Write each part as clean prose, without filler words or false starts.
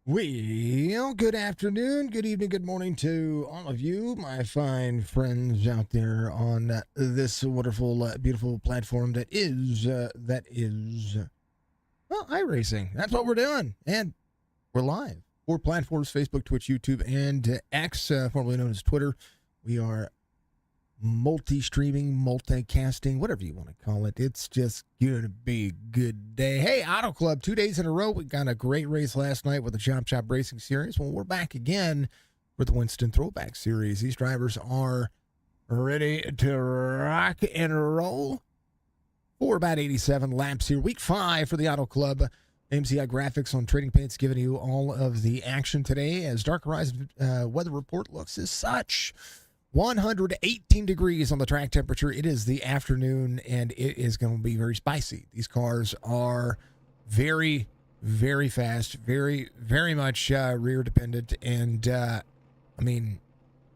Well, good afternoon, good evening, good morning to all of you, my fine friends out there on this wonderful, beautiful platform that is iRacing. That's what we're doing, and we're live. 4 platforms: Facebook, Twitch, YouTube, and X, formerly known as Twitter. We are multi-streaming, multicasting, whatever you want to call it. It's just gonna be a good day. Hey, Autoclub, 2 days in a row. We got a great race last night with the CHOPP'N Racing Series. Well, we're back again with the WINSTON Throwback Series. These drivers are ready to rock and roll for about 87 laps here. Week 5 for the Autoclub. MCI Graphics on Trading Paints giving you all of the action today as Dark Horizon weather report looks as such. 118 degrees on the track temperature. It is the afternoon, and it is going to be very spicy. These cars are very, very fast, very, very much rear dependent, and I mean,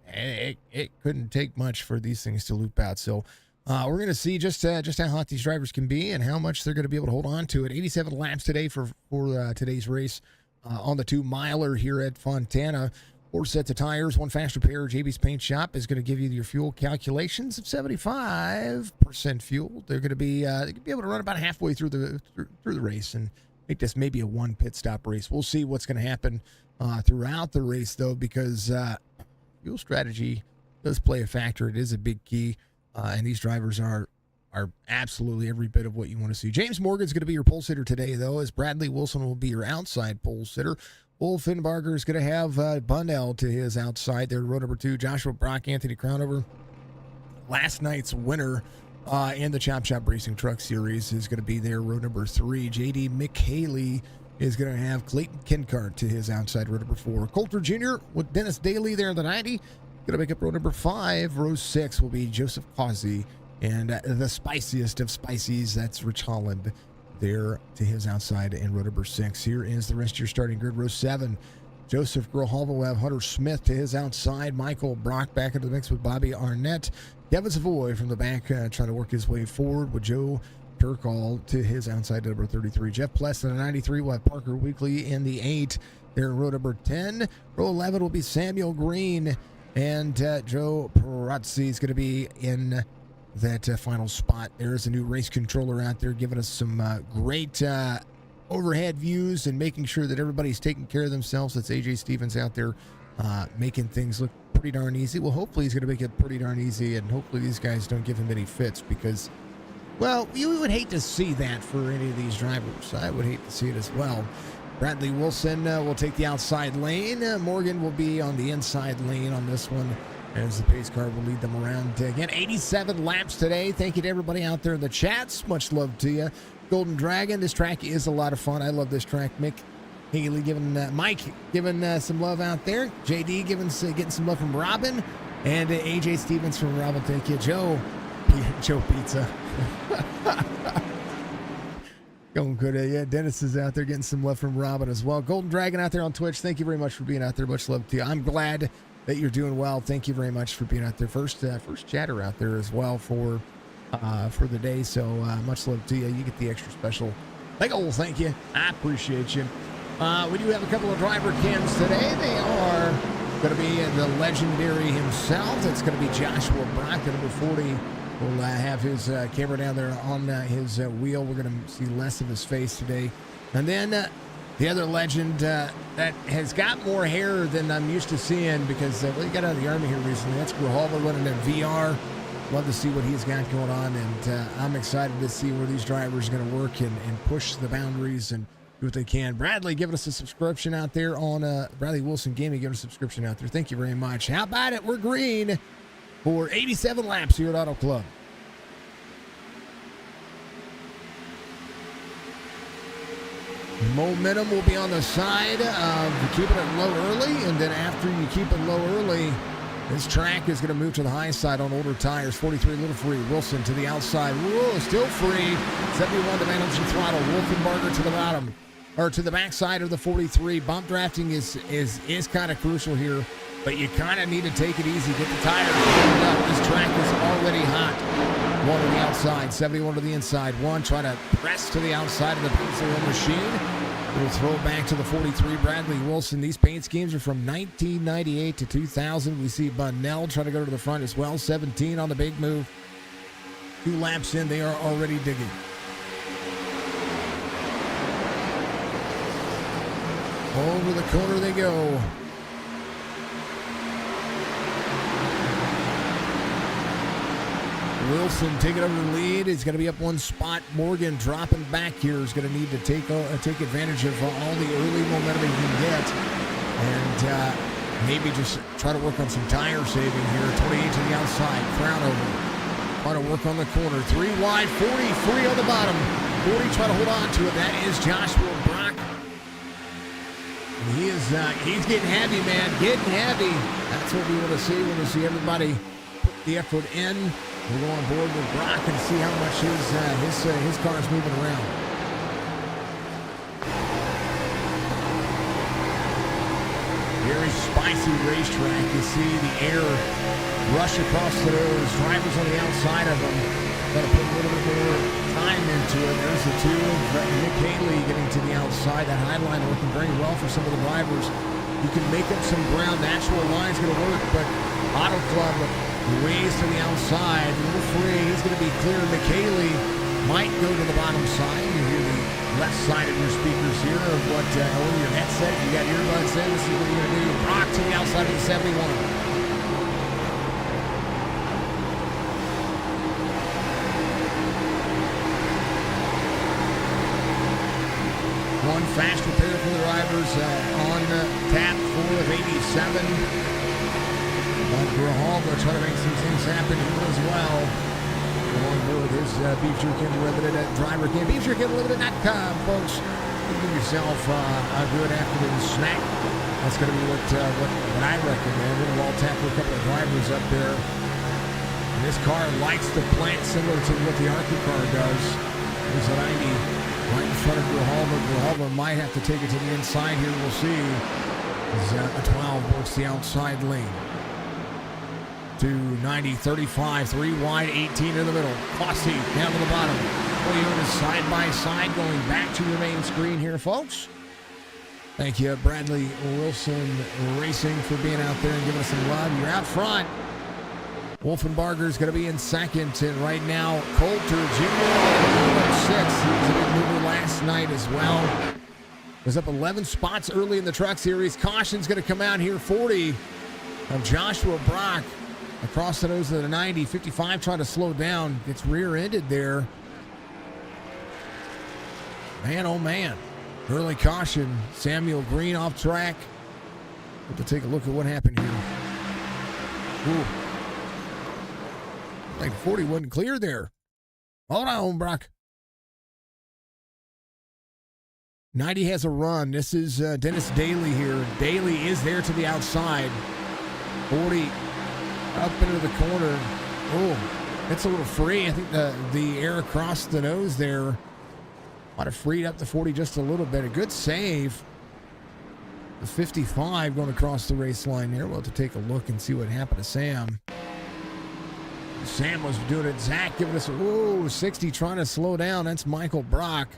it couldn't take much for these things to loop out. So we're going to see just how hot these drivers can be and how much they're going to be able to hold on to it. 87 laps today for today's race on the 2-miler here at Fontana. 4 sets of tires, 1 fast repair. JB's Paint Shop is going to give you your fuel calculations of 75% fuel. They're going to be able to run about halfway through the race and make this maybe a 1 pit stop race. We'll see what's going to happen throughout the race though, because fuel strategy does play a factor. It is a big key, and these drivers are absolutely every bit of what you want to see. James Morgan's going to be your pole sitter today though, as Bradley Wilson will be your outside pole sitter. Wolf Finbarger is going to have Bundell to his outside there, row number 2. Joshua Brock, Anthony Crownover. Last night's winner in the Chop Racing Truck Series is going to be there, row number 3. J.D. McHaley is going to have Clayton Kincart to his outside, row number 4. Coulter Jr. with Dennis Daly there in the 90. Going to make up row number 5. Row 6 will be Joseph Causey. And the spiciest of spicies, that's Rich Holland there to his outside in row number 6. Here is the rest of your starting grid. Row 7, Joseph Grohalva will have Hunter Smith to his outside. Michael Brock back into the mix with Bobby Arnett. Kevin Savoy from the back trying to work his way forward with Joe Turkall to his outside, number 33. Jeff Pless in the 93 will have Parker Weekly in the 8. There in row number 10. Row 11 will be Samuel Green, and Joe Perazzi is going to be in that final spot. There's a new race controller out there giving us some great overhead views and making sure that everybody's taking care of themselves. That's AJ Stevens out there making things look pretty darn easy. Well, hopefully he's going to make it pretty darn easy, and hopefully these guys don't give him any fits, because, well, we would hate to see that for any of these drivers. I would hate to see it as well. Bradley Wilson will take the outside lane. Morgan will be on the inside lane on this one, as the pace car will lead them around. Again, 87 laps today. Thank you to everybody out there in the chats. Much love to you. Golden Dragon, this track is a lot of fun. I love this track. Mick Haley giving, Mike giving some love out there. JD getting some love from Robin. And AJ Stevens from Robin. Thank you. Joe Pizza. Going good. Yeah, Dennis is out there getting some love from Robin as well. Golden Dragon out there on Twitch. Thank you very much for being out there. Much love to you. I'm glad that you're doing well. Thank you very much for being out there. First chatter out there as well for the day. So much love to you. You get the extra special. Thank you. I appreciate you. We do have a couple of driver cams today. They are going to be the legendary himself. That's going to be Joshua Brock, number 40. We'll have his camera down there on his wheel. We're going to see less of his face today. And then the other legend that has got more hair than I'm used to seeing, because he got out of the Army here recently. That's Grohalva running in VR. Love to see what he's got going on, and I'm excited to see where these drivers are going to work and push the boundaries and do what they can. Bradley giving us a subscription out there on Bradley Wilson Gaming, giving us a subscription out there. Thank you very much. How about it? We're green for 87 laps here at Auto Club. Momentum will be on the side of keeping it low early, and then after you keep it low early, this track is going to move to the high side on older tires. 43 little free. Wilson to the outside. Whoa, still free. 71 to manage the throttle. Wolfenbarger to the bottom, or to the backside of the 43. Bump drafting is kind of crucial here, but you kind of need to take it easy. Get the tires filled up. This track is already hot. 1 to the outside, 71 to the inside. 1 trying to press to the outside of the pencil machine. We'll throw back to the 43, Bradley Wilson. These paint schemes are from 1998 to 2000. We see Bunnell trying to go to the front as well. 17 on the big move. 2 laps in, they are already digging. Over the corner they go. Wilson taking over the lead. He's going to be up 1 spot. Morgan dropping back here is going to need to take advantage of all the early momentum he can get. And maybe just try to work on some tire saving here. 28 to the outside. Crown over. Trying to work on the corner. 3 wide. 40 free on the bottom. 40 trying to hold on to it. That is Joshua Brock. And he's getting heavy, man. Getting heavy. That's what we want to see. We want to see everybody put the effort in. We'll go on board with Brock and see how much his car is moving around. Very spicy racetrack. You see the air rush across the nose. Drivers on the outside of them. Got to put a little bit more time into it. There's the 2 of Nick Haley getting to the outside. That high line working very well for some of the drivers. You can make up some ground. Natural line's going to work, but Autoclub ways to the outside, a little free. He's going to be clear. McKaylee might go to the bottom side. You hear the left side of your speakers here of what over your headset. You got earbuds in. This is what you're going to do. Brock to the outside of the 71. One fast repair for the drivers on tap 4 of 87. Grijalva trying to make some things happen here as well. On board his Beef Jerky Unlimited at Driver Camp. BeefJerkyUnlimited.com, folks. Give yourself a good afternoon snack. That's going to be what I recommend. We'll all tackle a couple of drivers up there. And this car likes to plant similar to what the Arca car does. There's a 90 right in front of Grijalva. Grijalva might have to take it to the inside here. We'll see. As a 12 works the outside lane. To 90, 35, 3 wide, 18 in the middle. Fossey down to the bottom. Toyota side by side going back to your main screen here, folks. Thank you, Bradley Wilson Racing, for being out there and giving us some love. You're out front. Wolfenbarger's going to be in second. And right now, Coulter Jr. up 6. He was a big mover last night as well. Was up 11 spots early in the Truck Series. Caution's going to come out here. 40 of Joshua Brock. Across the nose of the 90, 55 trying to slow down. Gets rear-ended there. Man, oh man. Early caution. Samuel Green off track. We'll have to take a look at what happened here. Ooh. Like 40 wasn't clear there. Hold on, Brock. 90 has a run. This is Dennis Daly here. Daly is there to the outside. 40 up into the corner. Oh, it's a little free. I think the air across the nose there might have freed up the 40 just a little bit. A good save. The 55 going across the race line there. We'll have to take a look and see what happened to Sam. Sam was doing it. Zach giving us a 60 trying to slow down. That's Michael Brock.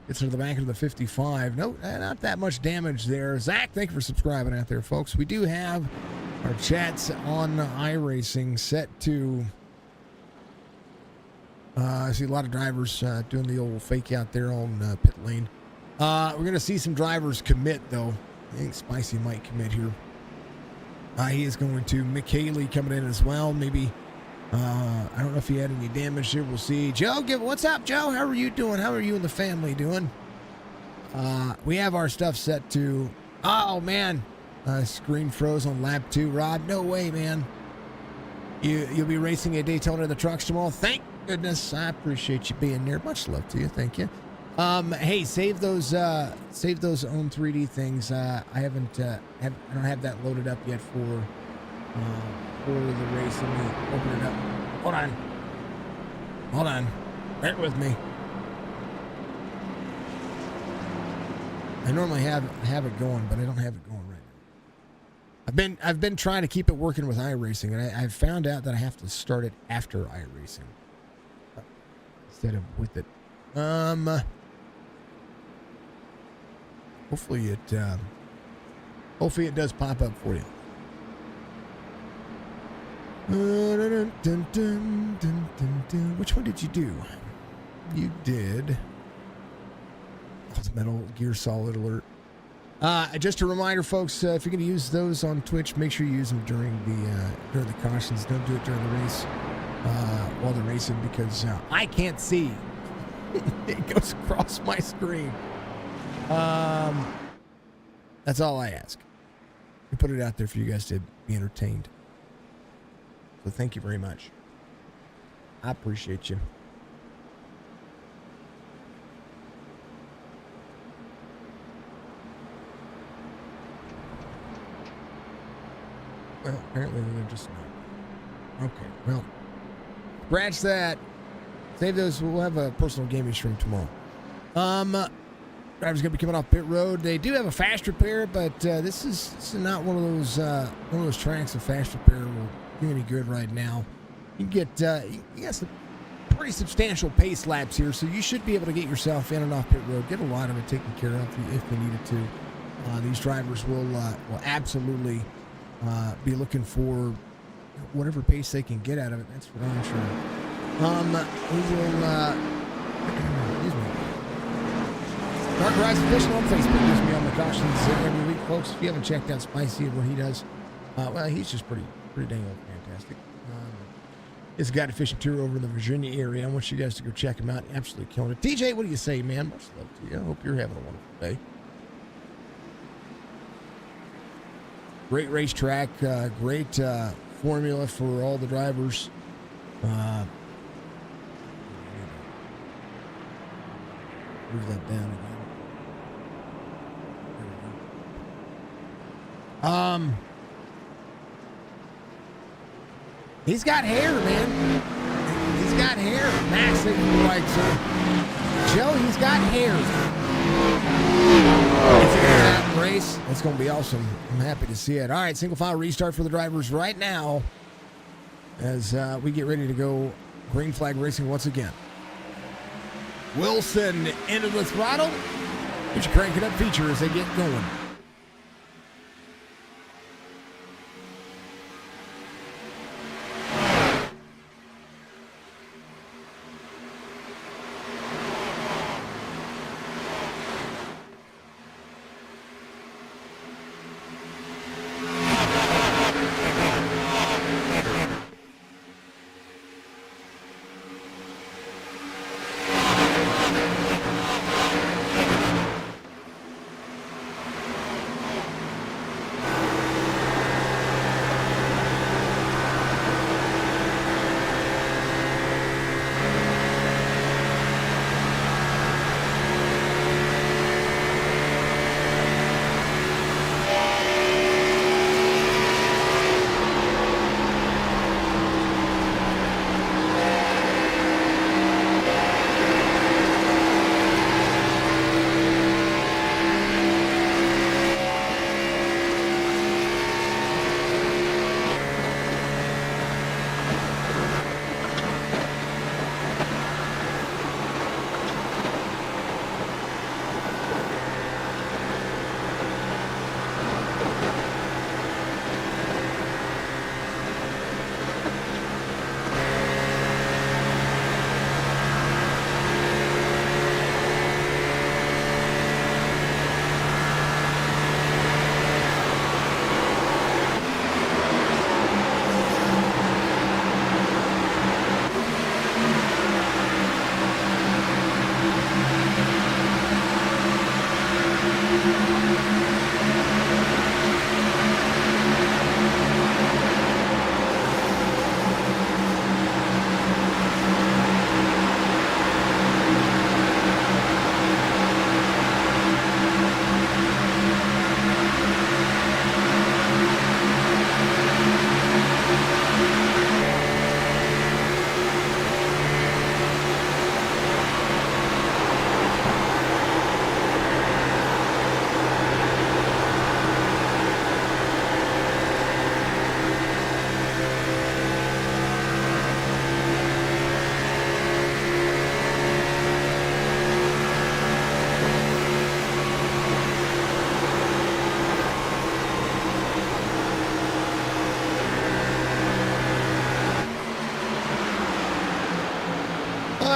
Gets into the back of the 55. No, not that much damage there. Zach, thank you for subscribing out there, folks. We do have our chats on iRacing set to... I see a lot of drivers doing the old fake out there on pit lane. We're going to see some drivers commit, though. I think Spicy might commit here. He is going to. Mick Haley coming in as well. Maybe... I don't know if he had any damage here. We'll see. Joe, what's up, Joe? How are you doing? How are you and the family doing? We have our stuff set to... Oh, man. Screen froze on lap 2. Rob, no way, man. You'll be racing at Daytona in the trucks tomorrow. Thank goodness. I appreciate you being there. Much love to you. Thank you. Hey, save those own 3D things. I don't have that loaded up yet for the race. Let me open it up. Hold on. Bear with me. I normally have it going, but I don't have it going right now. I've been trying to keep it working with iRacing, and I've found out that I have to start it after iRacing instead of with it. hopefully it does pop up for you. Which one did you do? You did Metal Gear Solid Alert. Just a reminder, folks, if you're going to use those on Twitch, make sure you use them during the cautions. Don't do it during the race while they're racing, because I can't see. It goes across my screen. That's all I ask. We put it out there for you guys to be entertained. So thank you very much. I appreciate you. Well, apparently they're just not. Okay, well, scratch that. Save those. We'll have a personal gaming stream tomorrow. Driver's gonna be coming off pit road. They do have a fast repair, but this is not one of those tracks. A fast repair will do any good right now. You can get you got some pretty substantial pace laps here, so you should be able to get yourself in and off pit road. Get a lot of it taken care of if you needed to. These drivers will absolutely be looking for whatever pace they can get out of it. That's for darn sure. We will excuse me. Dark Horizon Official on Facebook gives me on the cautions every week, folks. If you haven't checked out Spicy and what he does, well, he's just pretty dang fantastic. He's got a fishing tour over in the Virginia area. I want you guys to go check him out. Absolutely killing it. TJ, what do you say, man? Much love to you. I hope you're having a wonderful day. Great racetrack, great formula for all the drivers. Move that down again. He's got hair, man. He's got hair. Max, if you like, sir. Joe, he's got hair. If you're out and race, that's going to be awesome. I'm happy to see it. All right, single file restart for the drivers right now as we get ready to go green flag racing once again. Wilson into the throttle. Get your crank it up feature as they get going.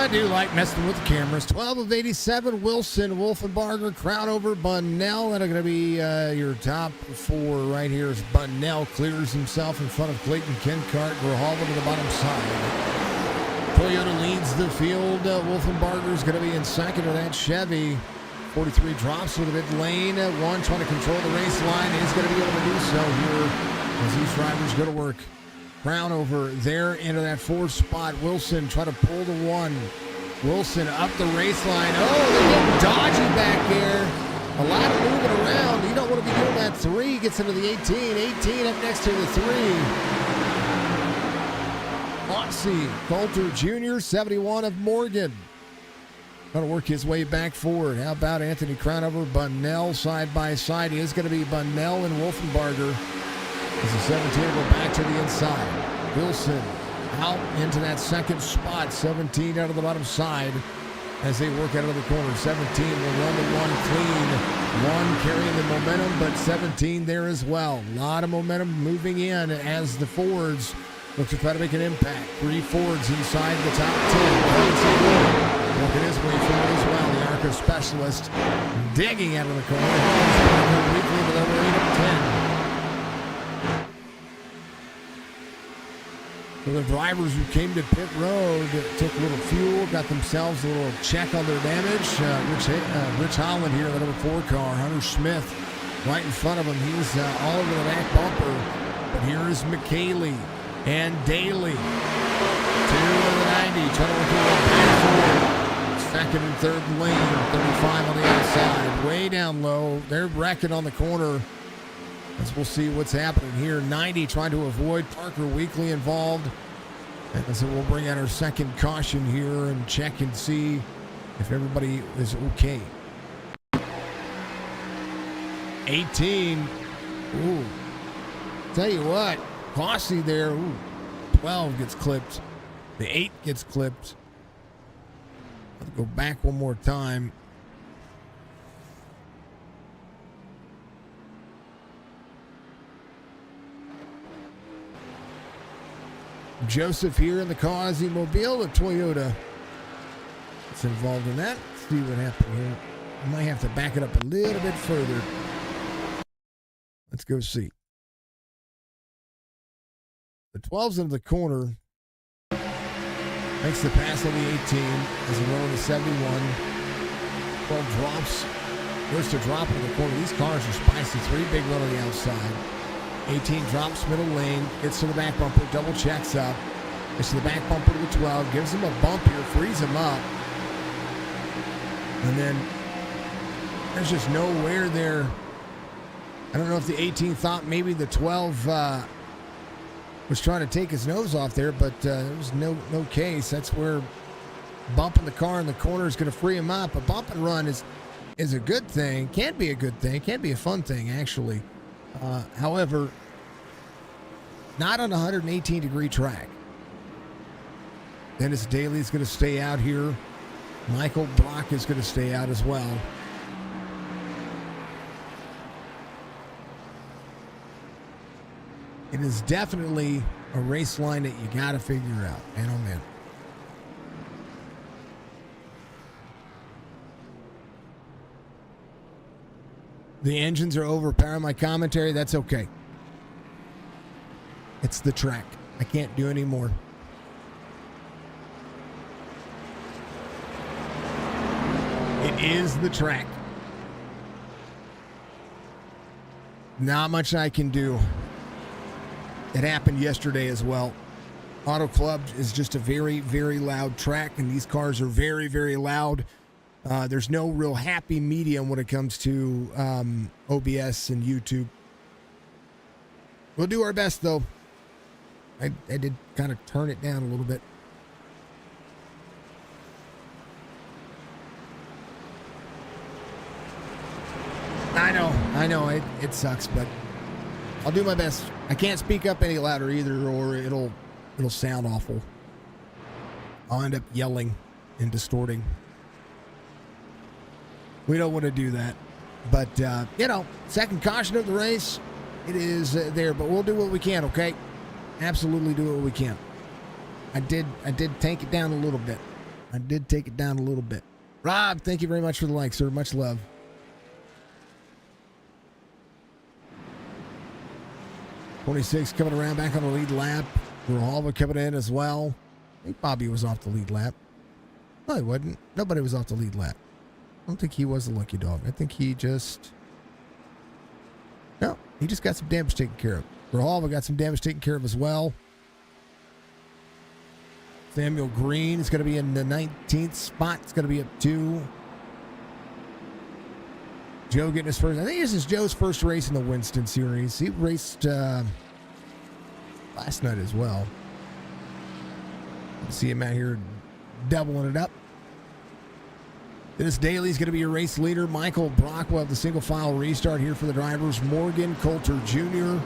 I do like messing with the cameras. 12 of 87, Wilson, Wolfenbarger, Crown over Bunnell. That are going to be your top four right here as Bunnell clears himself in front of Clayton Kenkart. Grahal to the bottom side. Toyota leads the field. Wolfenbarger is going to be in second of that Chevy. 43 drops to the mid lane. One trying to control the race line. He's going to be able to do so here as these drivers go to work. Brown over there into that fourth spot. Wilson try to pull the one. Wilson up the race line. Oh, they're getting dodgy back there. A lot of moving around. You don't want to be doing that. 3 gets into the 18. 18 up next to the 3. Foxy Coulter Jr., 71 of Morgan. Trying to work his way back forward. How about Anthony Crownover, Bunnell side by side? It is going to be Bunnell and Wolfenbarger. As the 17 will go back to the inside. Wilson out into that second spot. 17 out of the bottom side as they work out of the corner. 17 will run the one clean. One carrying the momentum, but 17 there as well. A lot of momentum moving in as the Fords look to try to make an impact. 3 Fords inside the top 10. Working his way forward as well. The ARCA specialist digging out of the corner. Weekly with over 8 of 10. So the drivers who came to pit road took a little fuel, got themselves a little check on their damage. Rich Holland here, the number 4 car. Hunter Smith right in front of him. He's all over the back bumper. But here is McKaylee and Daly. 2 of the 90, trying to work their way back forward. Second and third lane, 35 on the outside. Way down low. They're wrecking on the corner. As we'll see what's happening here. 90 trying to avoid Parker Weekly involved. And so we'll bring out our second caution here and check and see if everybody is okay. 18. Ooh. Tell you what, Fossey there. Ooh. 12 gets clipped. The 8 gets clipped. Let's go back one more time. Joseph here in the Quasi-Mobile, the Toyota. It's involved in that. Let's see what happened here. I might have to back it up a little bit further. Let's go see. The 12's into the corner. Makes the pass on the 18 as a run on the 71. 12 drops. Goes to drop in the corner. These cars are spicy. 3 big run on the outside. 18 drops middle lane, gets to the back bumper, double checks up, gets to the back bumper to the 12, gives him a bump here, frees him up. And then there's just nowhere there. I don't know if the 18 thought maybe the 12 was trying to take his nose off there, but there was no case. That's where bumping the car in the corner is going to free him up. A bump and run is a good thing, can be a good thing, can be a fun thing actually. However, not on a 118-degree track. Dennis Daly is going to stay out here. Michael Brock is going to stay out as well. It is definitely a race line that you got to figure out. Man, oh man. The engines are overpowering my commentary. That's okay. It's the track. I can't do any more. It is the track. Not much I can do. It happened yesterday as well. Autoclub is just a very, very loud track, and these cars are very, very loud. There's no real happy medium when it comes to OBS and YouTube. We'll do our best, though. I did kind of turn it down a little bit. I know, it sucks, but I'll do my best. I can't speak up any louder either, or it'll sound awful. I'll end up yelling and distorting. We don't want to do that. But, second caution of the race, it is there. But we'll do what we can, okay? Absolutely do what we can. I did tank it down a little bit. I did take it down a little bit. Rob, thank you very much for the like, sir. Much love. '26 coming around back on the lead lap. Grijalva coming in as well. I think Bobby was off the lead lap. No, he wasn't. Nobody was off the lead lap. I don't think he was the lucky dog. I think he just... No, he just got some damage taken care of. Grijalva got some damage taken care of as well. Samuel Green is going to be in the 19th spot. It's going to be up 2. Joe getting his first... I think this is Joe's first race in the Winston Series. He raced last night as well. See him out here doubling it up. Dennis Daly's going to be your race leader. Michael Brock will have the single file restart here for the drivers. Morgan Coulter Jr.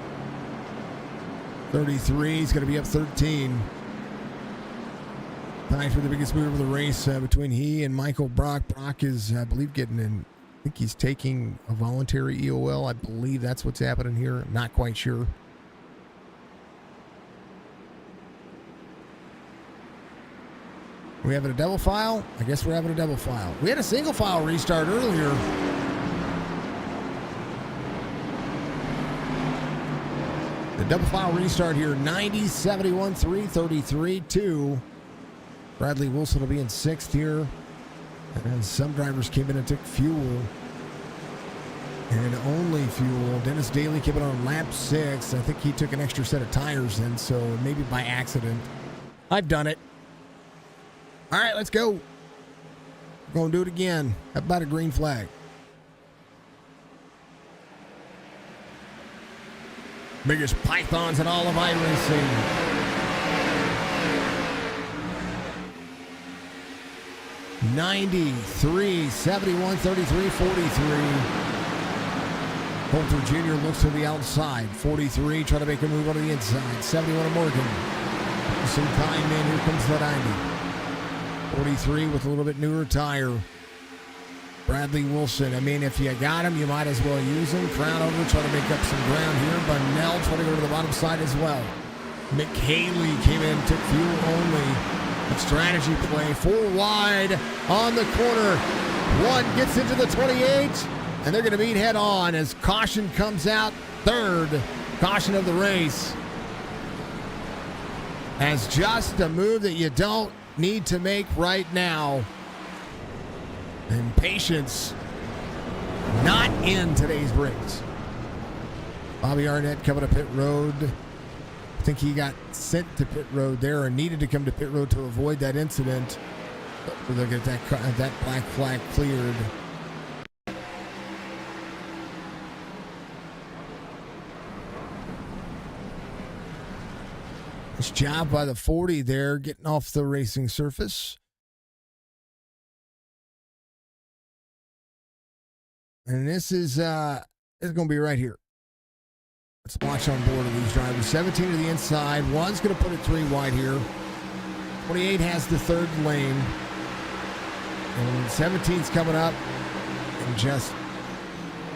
33 is going to be up 13. Time for the biggest move of the race between he and Michael Brock. Brock is, I believe, getting in. I think he's taking a voluntary EOL. I believe that's what's happening here. I'm not quite sure. We having a double file? I guess we're having a double file. We had a single file restart earlier. The double file restart here, 90, 71, 3, 33, 2. Bradley Wilson will be in 6th here. And then some drivers came in and took fuel. And only fuel. Dennis Daly came in on lap 6. I think he took an extra set of tires in, so maybe by accident. I've done it. All right, let's go. We're going to do it again. How about a green flag? Biggest pythons in all of iRacing. '93, 71, 33, 43. Coulter Jr. looks to the outside. 43, trying to make a move on the inside. 71 of Morgan. Some time in. Here comes the 90. 43 with a little bit newer tire. Bradley Wilson. I mean, if you got him, you might as well use him. Crown over, trying to make up some ground here. Bunnell trying to go to the bottom side as well. Mick Haley came in, took fuel only. A strategy play. 4 wide on the corner. 1 gets into the 28, and they're going to meet head on as caution comes out. 3rd caution of the race. As just a move that you don't need to make right now. And patience not in today's race. Bobby Arnett coming to pit road. I think he got sent to pit road there and needed to come to pit road to avoid that incident. But we're looking at that black flag cleared. Nice job by the 40 there, getting off the racing surface. And this is going to be right here. Let's watch on board of these drivers. 17 to the inside. 1's going to put it 3 wide here. 28 has the 3rd lane. And 17's coming up. And just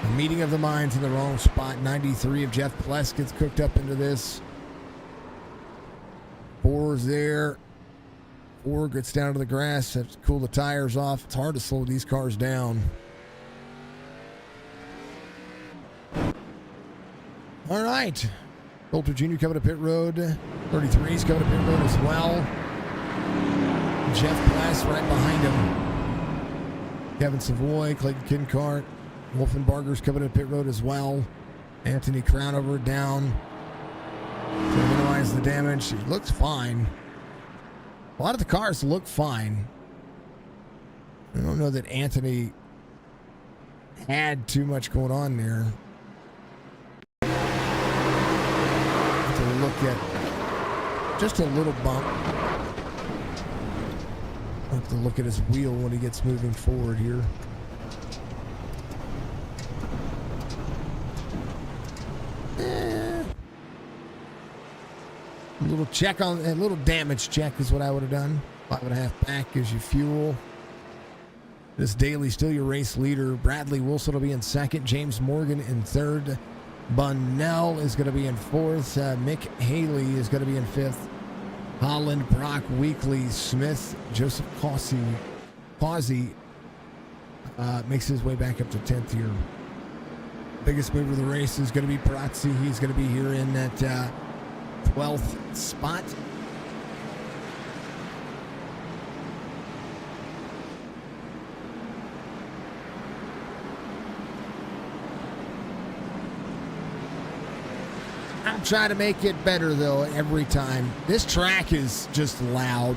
a meeting of the minds in the wrong spot. 93 of Jeff Pless gets cooked up into this. 4's there. 4 gets down to the grass. Have to cool the tires off. It's hard to slow these cars down. All right. Coulter Jr. coming to pit road. 33's coming to pit road as well. Jeff Glass right behind him. Kevin Savoy, Clayton Kincart. Wolfenbarger's coming to pit road as well. Anthony Crownover down to minimize the damage. He looks fine. A lot of the cars look fine. I don't know that Anthony had too much going on there. Look at just a little bump. I'll have to look at his wheel when he gets moving forward here. A little check on a little damage check is what I would have done. 5.5 back gives you fuel. This Daly still your race leader. Bradley Wilson will be in 2nd. James Morgan in 3rd. Bunnell is going to be in 4th. Mick Haley is going to be in 5th. Holland, Brock, Weekly, Smith, Joseph Causey makes his way back up to 10th here. Biggest move of the race is going to be Perazzi. He's going to be here in that 12th spot. I'm trying to make it better, though, every time. This track is just loud.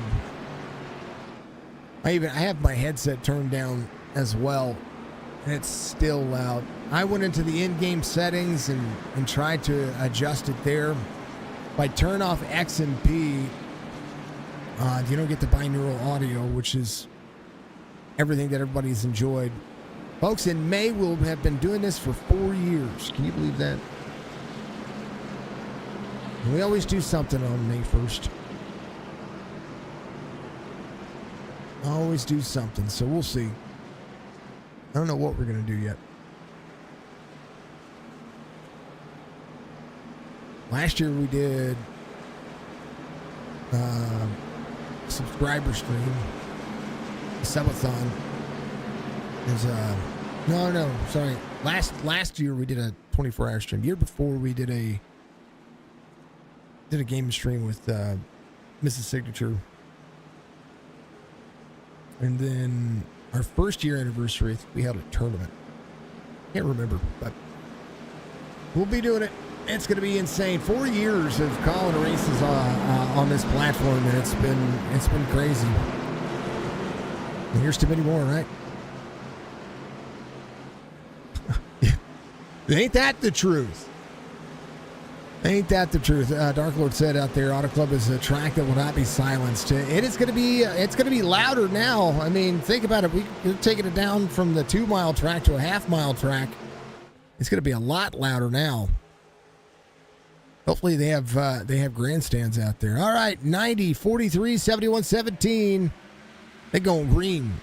I have my headset turned down as well, and it's still loud. I went into the in-game settings and tried to adjust it there. If I turn off X and P, you don't get the binaural audio, which is everything that everybody's enjoyed. Folks, in May, we'll have been doing this for 4 years. Can you believe that? We always do something on May 1st. Always do something, so we'll see. I don't know what we're going to do yet. Last year we did subscriber stream. The subathon is sorry. Last year we did a 24-hour stream. The year before we did a game stream with Mrs. Signature. And then our first year anniversary, we held a tournament. Can't remember, but we'll be doing it. It's going to be insane. 4 years of calling races on this platform, and it's been crazy. And here's to many more, right? Ain't that the truth? Ain't that the truth? Dark Lord said out there, Autoclub is a track that will not be silenced. It is going to be. It's going to be louder now. I mean, think about it. We're taking it down from the 2-mile track to a half-mile track. It's going to be a lot louder now. Hopefully they have grandstands out there. All right, 90, 43, 71, 17. They're going green.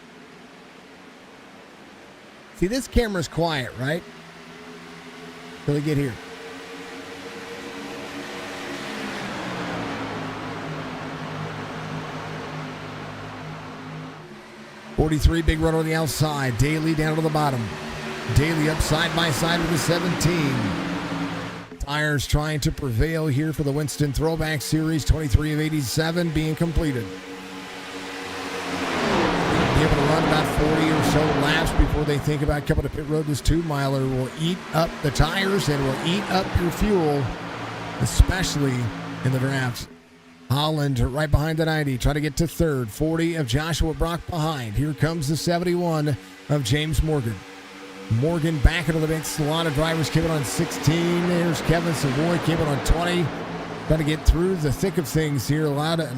See, this camera's quiet, right? Till they get here. .43, big run on the outside. Daly down to the bottom. Daly up side by side with the 17. Tires trying to prevail here for the Winston Throwback Series. 23 of 87 being completed. Be able to run about 40 or so laps before they think about coming to pit road. This 2-miler will eat up the tires and will eat up your fuel, especially in the drafts. Holland right behind the 90, trying to get to third. 40 of Joshua Brock behind. Here comes the 71 of James Morgan. Morgan back into the mix. A lot of drivers came in on 16. There's Kevin Savoy came in on 20. Trying to get through the thick of things here. A lot of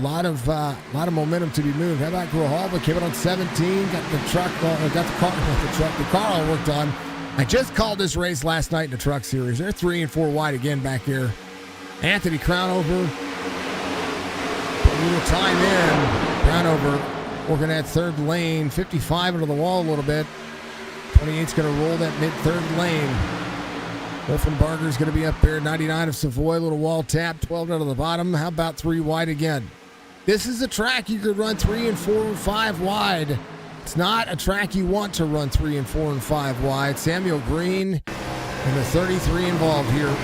momentum to be moved. How about Grijalva came in on 17. Got the car all worked on. I just called this race last night in the truck series. They're 3 and 4 wide again back here. Anthony Crownover. A little time in. Crownover working that third lane. 55 into the wall a little bit. 28's going to roll that mid-third lane. Wolfenbarger's going to be up there. 99 of Savoy, little wall tap. 12 out of the bottom. How about 3 wide again? This is a track you could run 3 and 4 and 5 wide. It's not a track you want to run 3 and 4 and 5 wide. Samuel Green and the 33 involved here.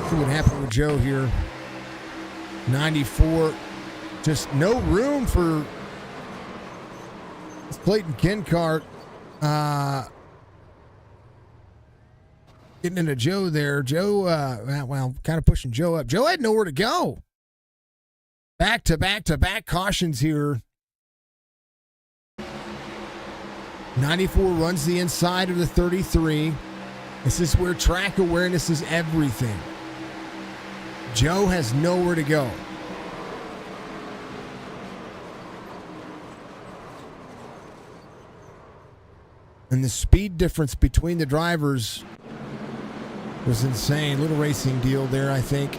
See what happened with Joe here. 94. Just no room for Clayton Kenkart. Getting into Joe there. Joe, kind of pushing Joe up. Joe had nowhere to go. Back to back cautions here. 94 runs the inside of the 33. This is where track awareness is everything. Joe has nowhere to go. And the speed difference between the drivers was insane. Little racing deal there, I think.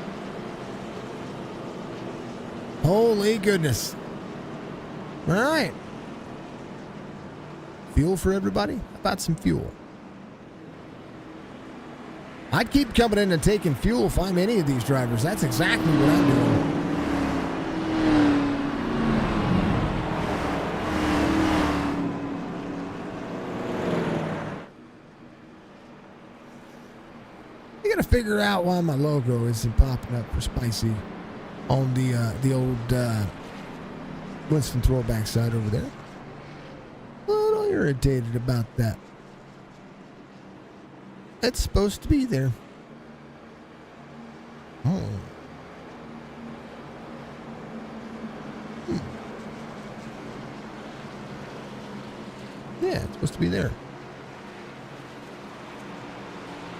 Holy goodness. All right. Fuel for everybody? How about some fuel? I'd keep coming in and taking fuel if I'm any of these drivers. That's exactly what I'm doing. I gotta figure out why my logo isn't popping up for Spicy on the old Winston Throwback side over there. A little irritated about that. It's supposed to be there. Oh. Yeah, it's supposed to be there.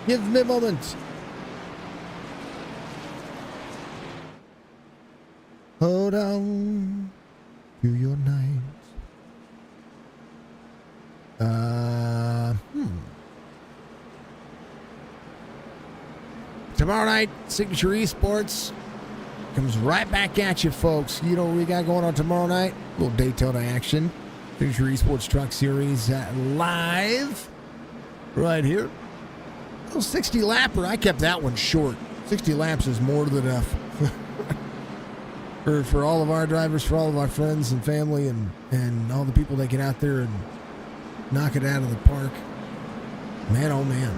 Give me a moment. Hold on to your night. Tomorrow night, Signature Esports comes right back at you, folks. You know what we got going on tomorrow night? A little Daytona action. Signature Esports Truck Series live right here. A little 60 lapper. I kept that one short. 60 laps is more than enough. for all of our drivers, for all of our friends and family, and all the people that get out there and knock it out of the park. Man, oh man.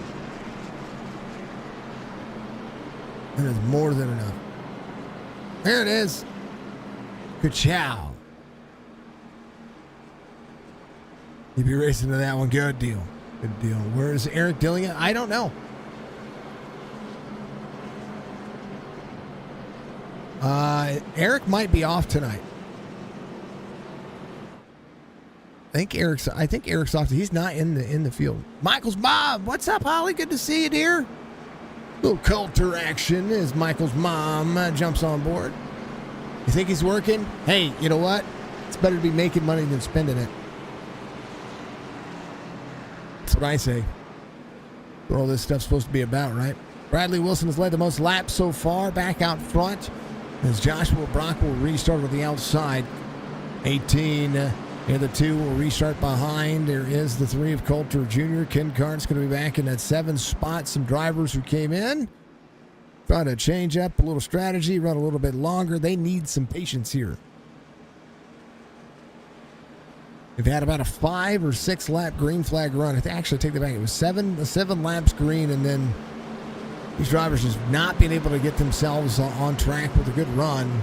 That is more than enough. There it is. Good chow. You be racing to that one. Good deal. Good deal. Where is Eric Dillingham? I don't know. Eric might be off tonight. I think Eric's off. He's not in the field. Michael's mom. What's up, Holly? Good to see you, dear. Little Coulter action as Michael's mom jumps on board. You think he's working? Hey, you know what? It's better to be making money than spending it. That's what I say. What all this stuff's supposed to be about, right? Bradley Wilson has led the most laps so far, back out front, as Joshua Brock will restart with the outside. 18 and the 2 will restart behind. There is the 3 of Coulter Jr. Ken Cart's going to be back in that 7 spot. Some drivers who came in trying to change up a little strategy, run a little bit longer. They need some patience here. They've had about a 5 or 6 lap green flag run. Actually, take that back. It was 7 laps green, and then these drivers just not being able to get themselves on track with a good run.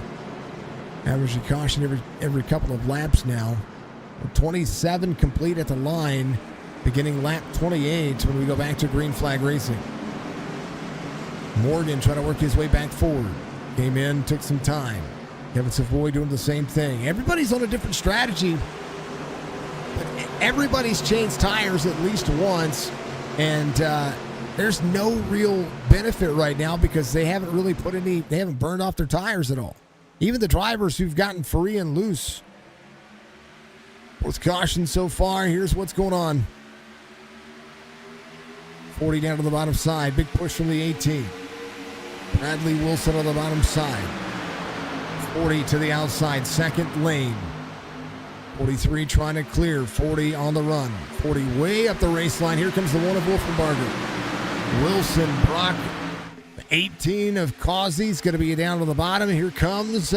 Averaging caution every couple of laps now. 27 complete at the line, beginning lap 28 when we go back to green flag racing. Morgan trying to work his way back forward. Came in, took some time. Kevin Savoy doing the same thing. Everybody's on a different strategy. But everybody's changed tires at least once, and there's no real benefit right now because they haven't really they haven't burned off their tires at all. Even the drivers who've gotten free and loose. With caution so far, here's what's going on. 40 down to the bottom side. Big push from the 18. Bradley Wilson on the bottom side. 40 to the outside, second lane. 43 trying to clear. 40 on the run. 40 way up the race line. Here comes the one of Wolfenbarger. Wilson, Brock. 18 of Causey's going to be down to the bottom. Here comes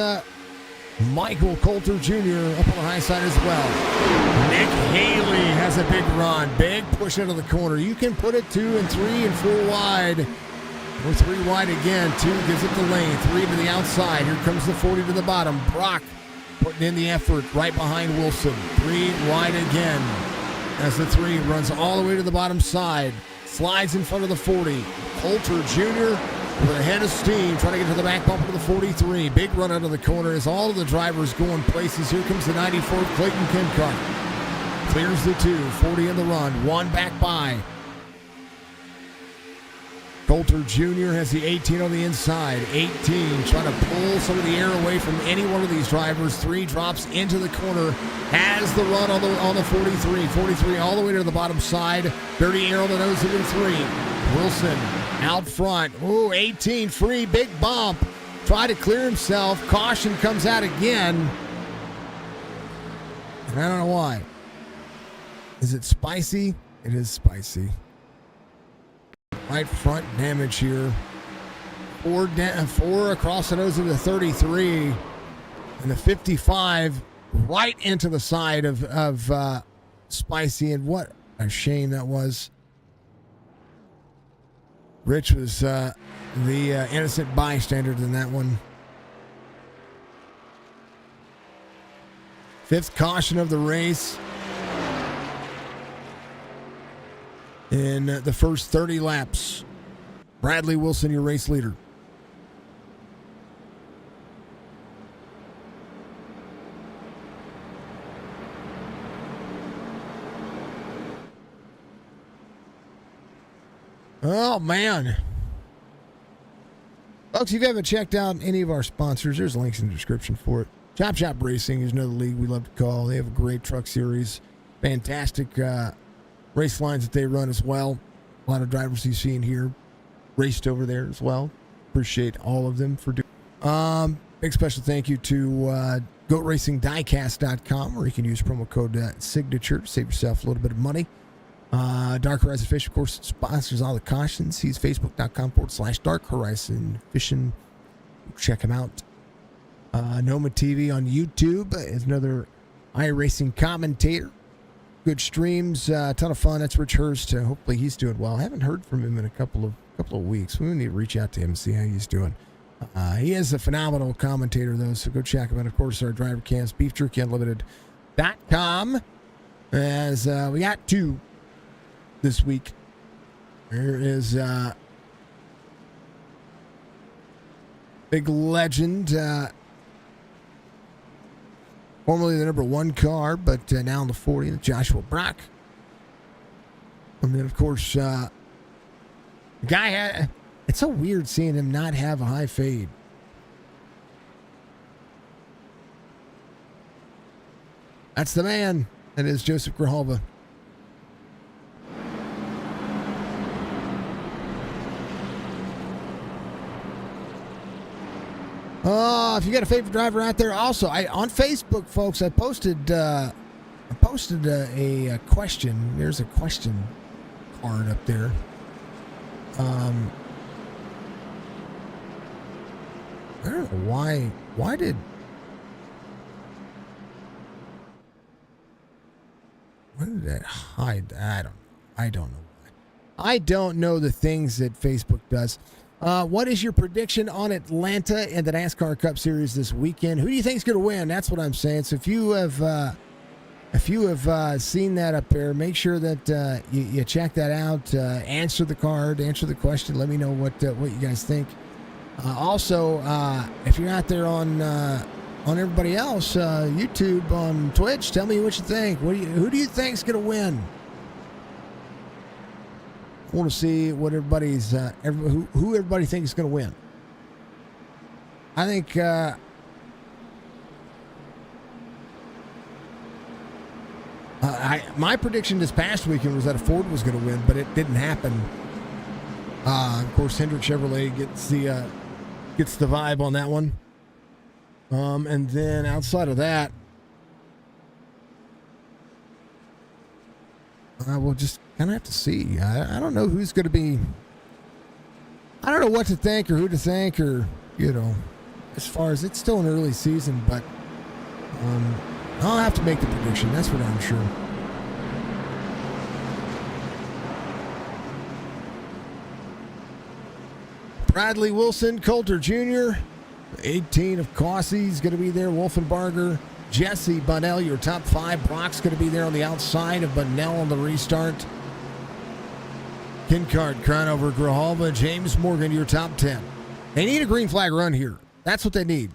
Michael Coulter Jr. up on the high side as well. Nick Haley has a big run. Big push into the corner. You can put it 2 and 3 and 4 wide. Or 3 wide again. 2 gives it the lane. 3 to the outside. Here comes the 40 to the bottom. Brock putting in the effort right behind Wilson. 3 wide again. As the 3 runs all the way to the bottom side. Slides in front of the 40. Coulter Jr. with a head of steam, trying to get to the back bumper to the 43. Big run out of the corner as all of the drivers going places. Here comes the 94, Clayton Kenkart. Clears the 2, 40 in the run, 1 back by. Coulter Jr. has the 18 on the inside. 18 trying to pull some of the air away from any one of these drivers. 3 drops into the corner. Has the run on the 43. 43 all the way to the bottom side. Dirty air on the nose of the 3. Wilson out front. Ooh, 18 free. Big bump. Try to clear himself. Caution comes out again. And I don't know why. Is it spicy? It is spicy. Right front damage here. Four across the nose of the 33. And the 55 right into the side of Spicy. And what a shame that was. Rich was the innocent bystander in that one. Fifth caution of the race. In the first 30 laps. Bradley Wilson, your race leader. Oh, man. Folks, if you haven't checked out any of our sponsors, there's links in the description for it. Chop Shop Racing is another league we love to call. They have a great truck series. Fantastic race lines that they run as well. A lot of drivers you've seen here raced over there as well. Appreciate all of them for doing. Big special thank you to GoatRacingDiecast.com, where you can use promo code Signature to save yourself a little bit of money. Dark Horizon Fish, of course, sponsors all the cautions. He's Facebook.com/Dark Horizon Fishing. Check him out. Noma TV on YouTube is another iRacing commentator. Good streams, a ton of fun. That's Rich Hurst. Hopefully he's doing well. I haven't heard from him in a couple of weeks. We need to reach out to him and see how he's doing. He is a phenomenal commentator, though, so go check him out. Of course, our driver cams, BeefJerkyUnlimited.com. As we got two this week. There is big legend, formerly the number 1 car, but now in the 40, Joshua Brock. And then, of course, the guy had. It's so weird seeing him not have a high fade. That's the man. That is Joseph Grijalva. If you got a favorite driver out there, also on Facebook, folks, I posted a question. There's a question card up there. I don't know why. Why did that hide? I don't know why. I don't know the things that Facebook does. What is your prediction on Atlanta and the NASCAR Cup Series this weekend? Who do you think is going to win? That's what I'm saying. So if you have seen that up there, make sure that you check that out. Answer the card, answer the question. Let me know what you guys think. Also, if you're out there on everybody else, YouTube, on Twitch, tell me what you think. Who do you think is going to win? I want to see what everybody's who everybody thinks is going to win. I think my prediction this past weekend was that a Ford was going to win, but it didn't happen. Of course, Hendrick Chevrolet gets the vibe on that one. And then outside of that, we'll just kind of have to see. I don't know who's going to be. I don't know what to think or who to think, or as far as it's still an early season, but I'll have to make the prediction. That's what I'm sure. Bradley Wilson, Coulter Jr., 18 of Cossy's going to be there. Wolfenbarger, Jesse Bunnell, your top 5. Brock's going to be there on the outside of Bunnell on the restart. Kincard, Cronover, Grijalva, James Morgan, your top 10. They need a green flag run here. That's what they need.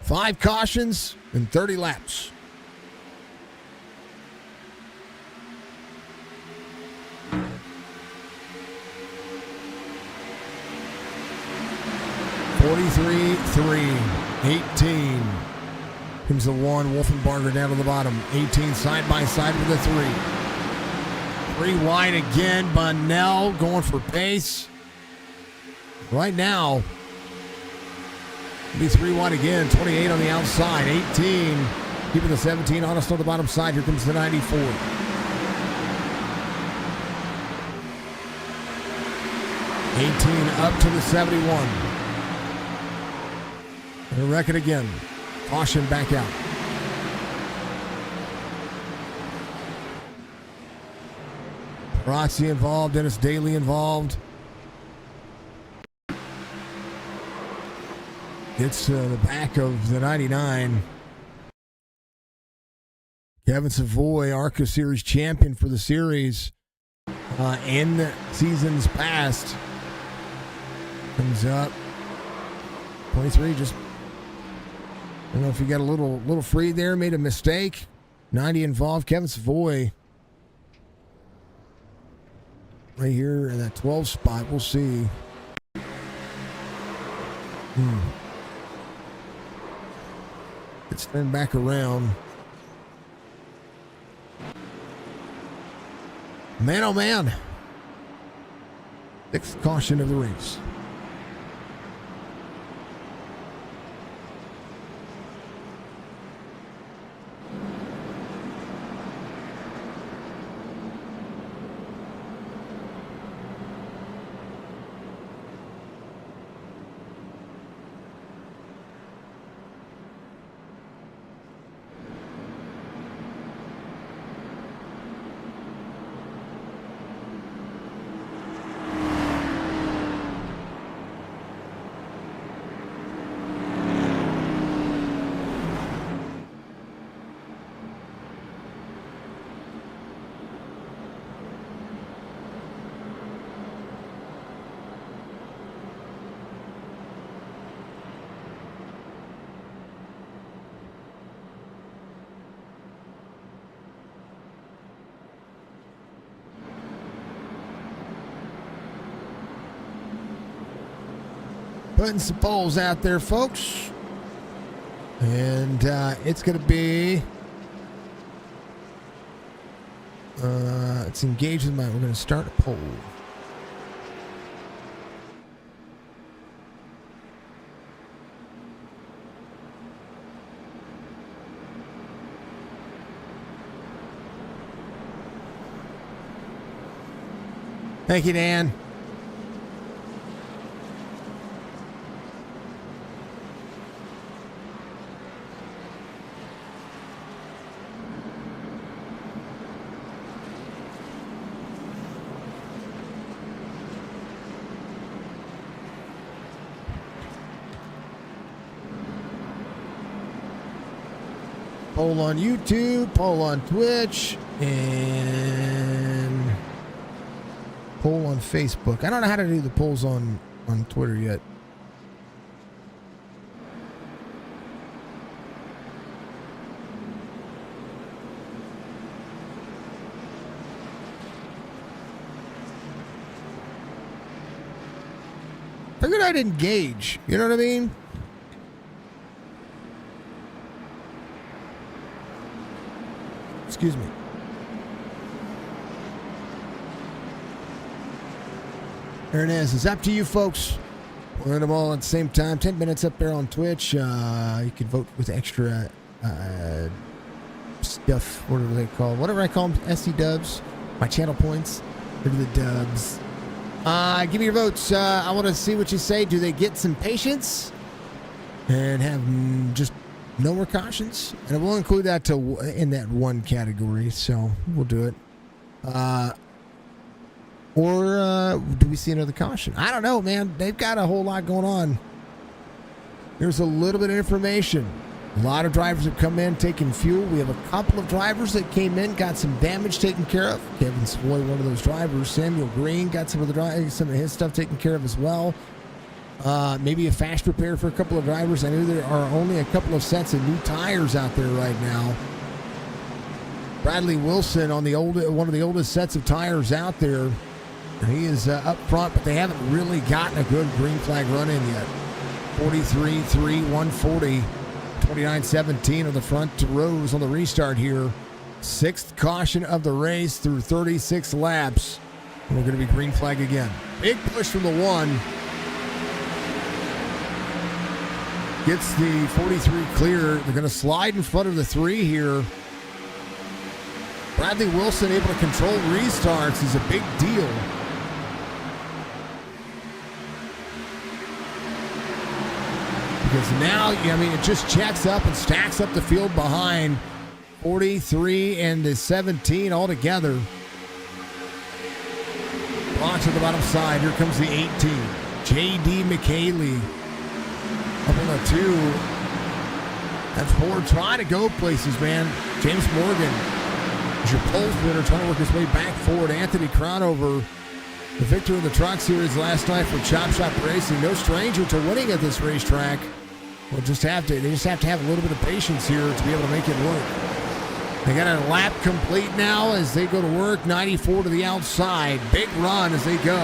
Five cautions in 30 laps. (43-3), 18. Comes the 1, Wolfenbarger down to the bottom. 18 side by side with the 3. 3 wide again. Bunnell going for pace. Right now, it'll be 3 wide again. 28 on the outside. 18 Keeping the 17 honest on the bottom side. Here comes the 94. Up to the 71. They'll wreck it again. Caution back out. Rossi involved. Dennis Daly involved. Gets to the back of the 99. Kevin Savoy, ARCA Series champion for the series in seasons past. Comes up. 23 just, I don't know if he got a little free there, made a mistake. 90 involved. Kevin Savoy right here in that 12 spot. We'll see. It's turned back around. Man, oh man. 6th caution of the race. Putting some poles out there, folks. And it's going to be... it's engaged with my... We're going to start a poll. Thank you, Dan. Poll on YouTube, poll on Twitch, and poll on Facebook. I don't know how to do the polls on Twitter yet. Figured I'd engage. You know what I mean? Excuse me. There it is. It's up to you, folks. We're in them all at the same time. 10 minutes up there on Twitch. You can vote with extra stuff. What are they called? Whatever I call them. SC dubs. My channel points. Look at the dubs. Give me your votes. I want to see what you say. Do they get some patience and have just no more cautions? And we'll include that in that one category, so we'll do it. Or do we see another caution? I don't know, man. They've got a whole lot going on. Here's a little bit of information. A lot of drivers have come in taking fuel. We have a couple of drivers that came in, got some damage taken care of. Kevin Savoy, one of those drivers. Samuel Green got some of his stuff taken care of as well. Maybe a fast repair for a couple of drivers. I know there are only a couple of sets of new tires out there right now. Bradley Wilson on one of the oldest sets of tires out there. He is up front, but they haven't really gotten a good green flag run in yet. 43.3, 140, 29.17 on the front rows on the restart here. 6th caution of the race through 36 laps. And we're going to be green flag again. Big push from the 1. gets the 43 clear. They're going to slide in front of the 3 here. Bradley Wilson able to control restarts is a big deal. Because now, I mean, it just checks up and stacks up the field behind 43 and the 17 all together. Blocks on the bottom side. Here comes the 18. J.D. McKaylee up on the 2. That's Ford trying to go places, man. James Morgan is your pole winner, trying to work his way back forward. Anthony Cronover, the victor in the Truck Series last night for Chop Shop Racing. No stranger to winning at this racetrack. They just have to have a little bit of patience here to be able to make it work. They got a lap complete now as they go to work. 94 to the outside. Big run as they go.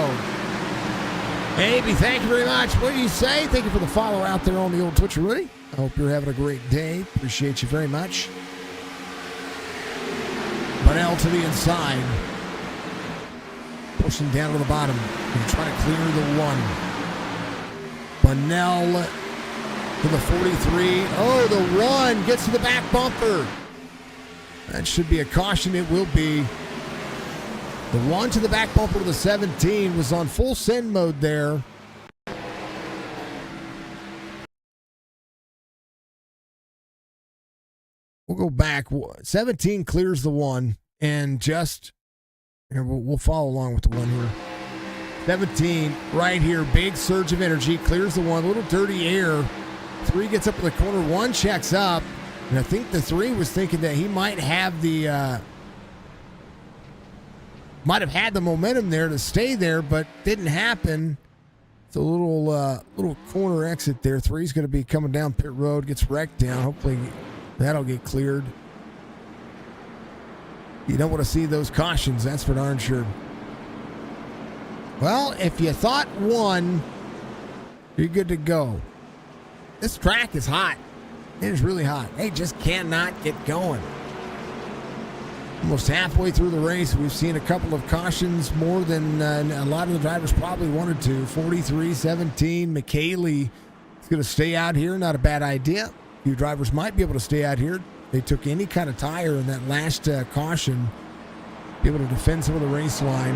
Aby, thank you very much. What do you say? Thank you for the follow out there on the old Twitcher, Rudy. I hope you're having a great day. Appreciate you very much. Bunnell to the inside. Pushing down to the bottom. And trying to clear the 1. Bunnell to the 43. Oh, the 1 gets to the back bumper. That should be a caution. It will be. The 1 to the back bumper to the 17 was on full send mode there. We'll go back. 17 clears the 1 and just, here, we'll follow along with the 1 here. 17 right here. Big surge of energy. Clears the 1. A little dirty air. 3 gets up in the corner. 1 checks up. And I think the 3 was thinking that he might have the had the momentum there to stay there, but didn't happen. It's a little corner exit there. 3's going to be coming down pit road, gets wrecked down. Hopefully that'll get cleared. You don't want to see those cautions, that's for darn sure. Well, if you thought 1, you're good to go. This track is hot. It is really hot. They just cannot get going. Almost halfway through the race, we've seen a couple of cautions, more than a lot of the drivers probably wanted to. 43, 17, McKaylee is going to stay out here. Not a bad idea. A few drivers might be able to stay out here. They took any kind of tire in that last caution. Be able to defend some of the race line.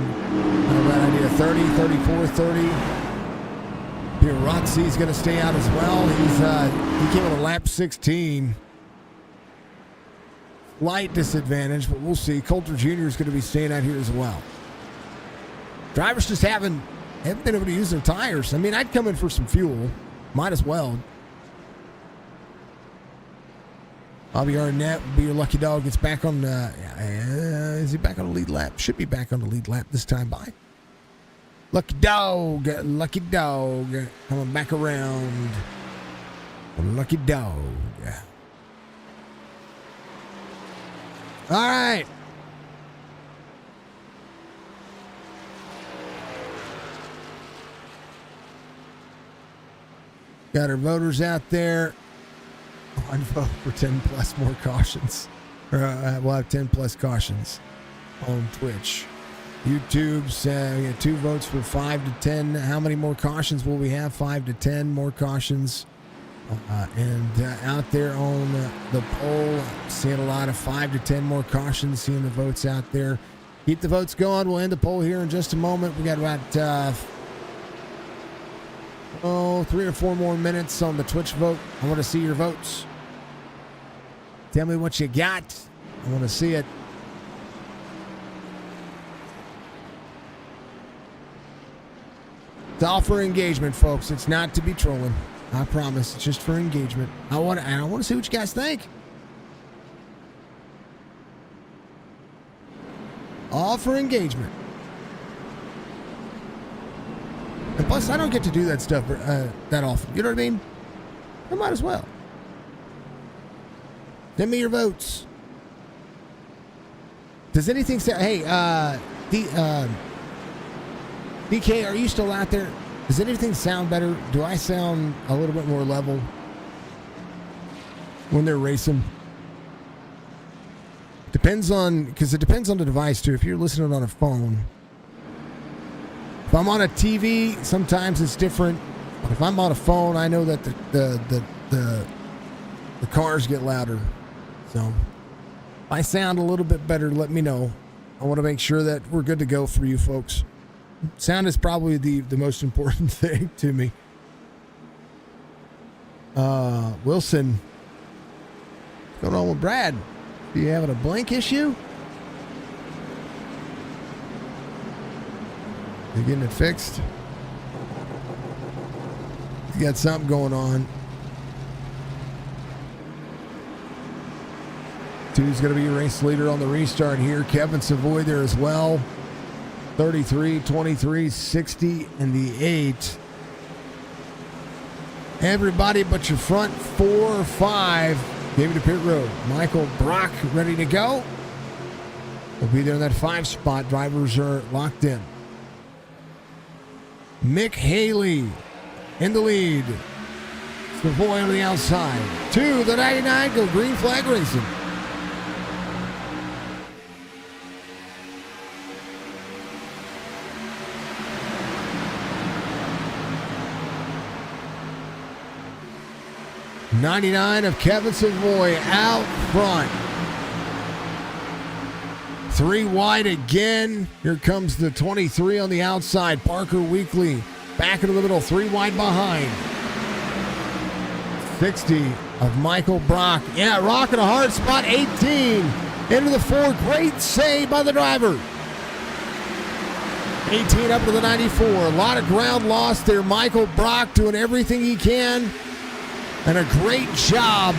Not a bad idea. 30, 34, 30. Here, Roxy's going to stay out as well. He came on a lap 16. Light disadvantage, but we'll see. Coulter Jr. is going to be staying out here as well. Drivers just haven't been able to use their tires. I mean, I'd come in for some fuel. Might as well. Bobby Arnett will be your lucky dog. Gets back on is he back on the lead lap? Should be back on the lead lap this time by. Lucky dog, coming back around. Lucky dog. All right. Got our voters out there. I'd vote for 10 plus more cautions. We'll have 10 plus cautions on Twitch. YouTube's we got 2 votes for 5 to 10. How many more cautions will we have? 5 to 10 more cautions. And out there on the poll, seeing a lot of 5 to 10 more cautions, seeing the votes out there. Keep the votes going. We'll end the poll here in just a moment. We got about 3 or 4 more minutes on the Twitch vote. I want to see your votes. Tell me what you got. I want to see it. It's all for engagement, folks. It's not to be trolling. I promise. It's just for engagement. I want to see what you guys think. All for engagement. And plus, I don't get to do that stuff that often. You know what I mean? I might as well. Send me your votes. Does anything say, hey, DK, are you still out there? Does anything sound better? Do I sound a little bit more level when they're racing? Depends on, because it depends on the device too. If you're listening on a phone, if I'm on a TV, sometimes it's different. But if I'm on a phone, I know that the the cars get louder. So if I sound a little bit better, let me know. I want to make sure that we're good to go for you folks. Sound is probably the most important thing to me. Wilson, what's going on with Brad? Are you having a blank issue? You getting it fixed? You got something going on. Two's going to be a race leader on the restart here. Kevin Savoy there as well. 33, 23, 60, and the 8. Everybody but your front 4 or 5 gave it to pit road. Michael Brock ready to go. We'll be there in that 5 spot. Drivers are locked in. Mick Haley in the lead. Savoy on the outside. 2, the 99, go green flag racing. '99 of Kevin Savoy out front. 3 wide again. Here comes the 23 on the outside. Parker Weekly back into the middle. 3 wide behind. 60 of Michael Brock. Yeah, rocking a hard spot. 18 into the 4. Great save by the driver. 18 up to the 94. A lot of ground lost there. Michael Brock doing everything he can. And a great job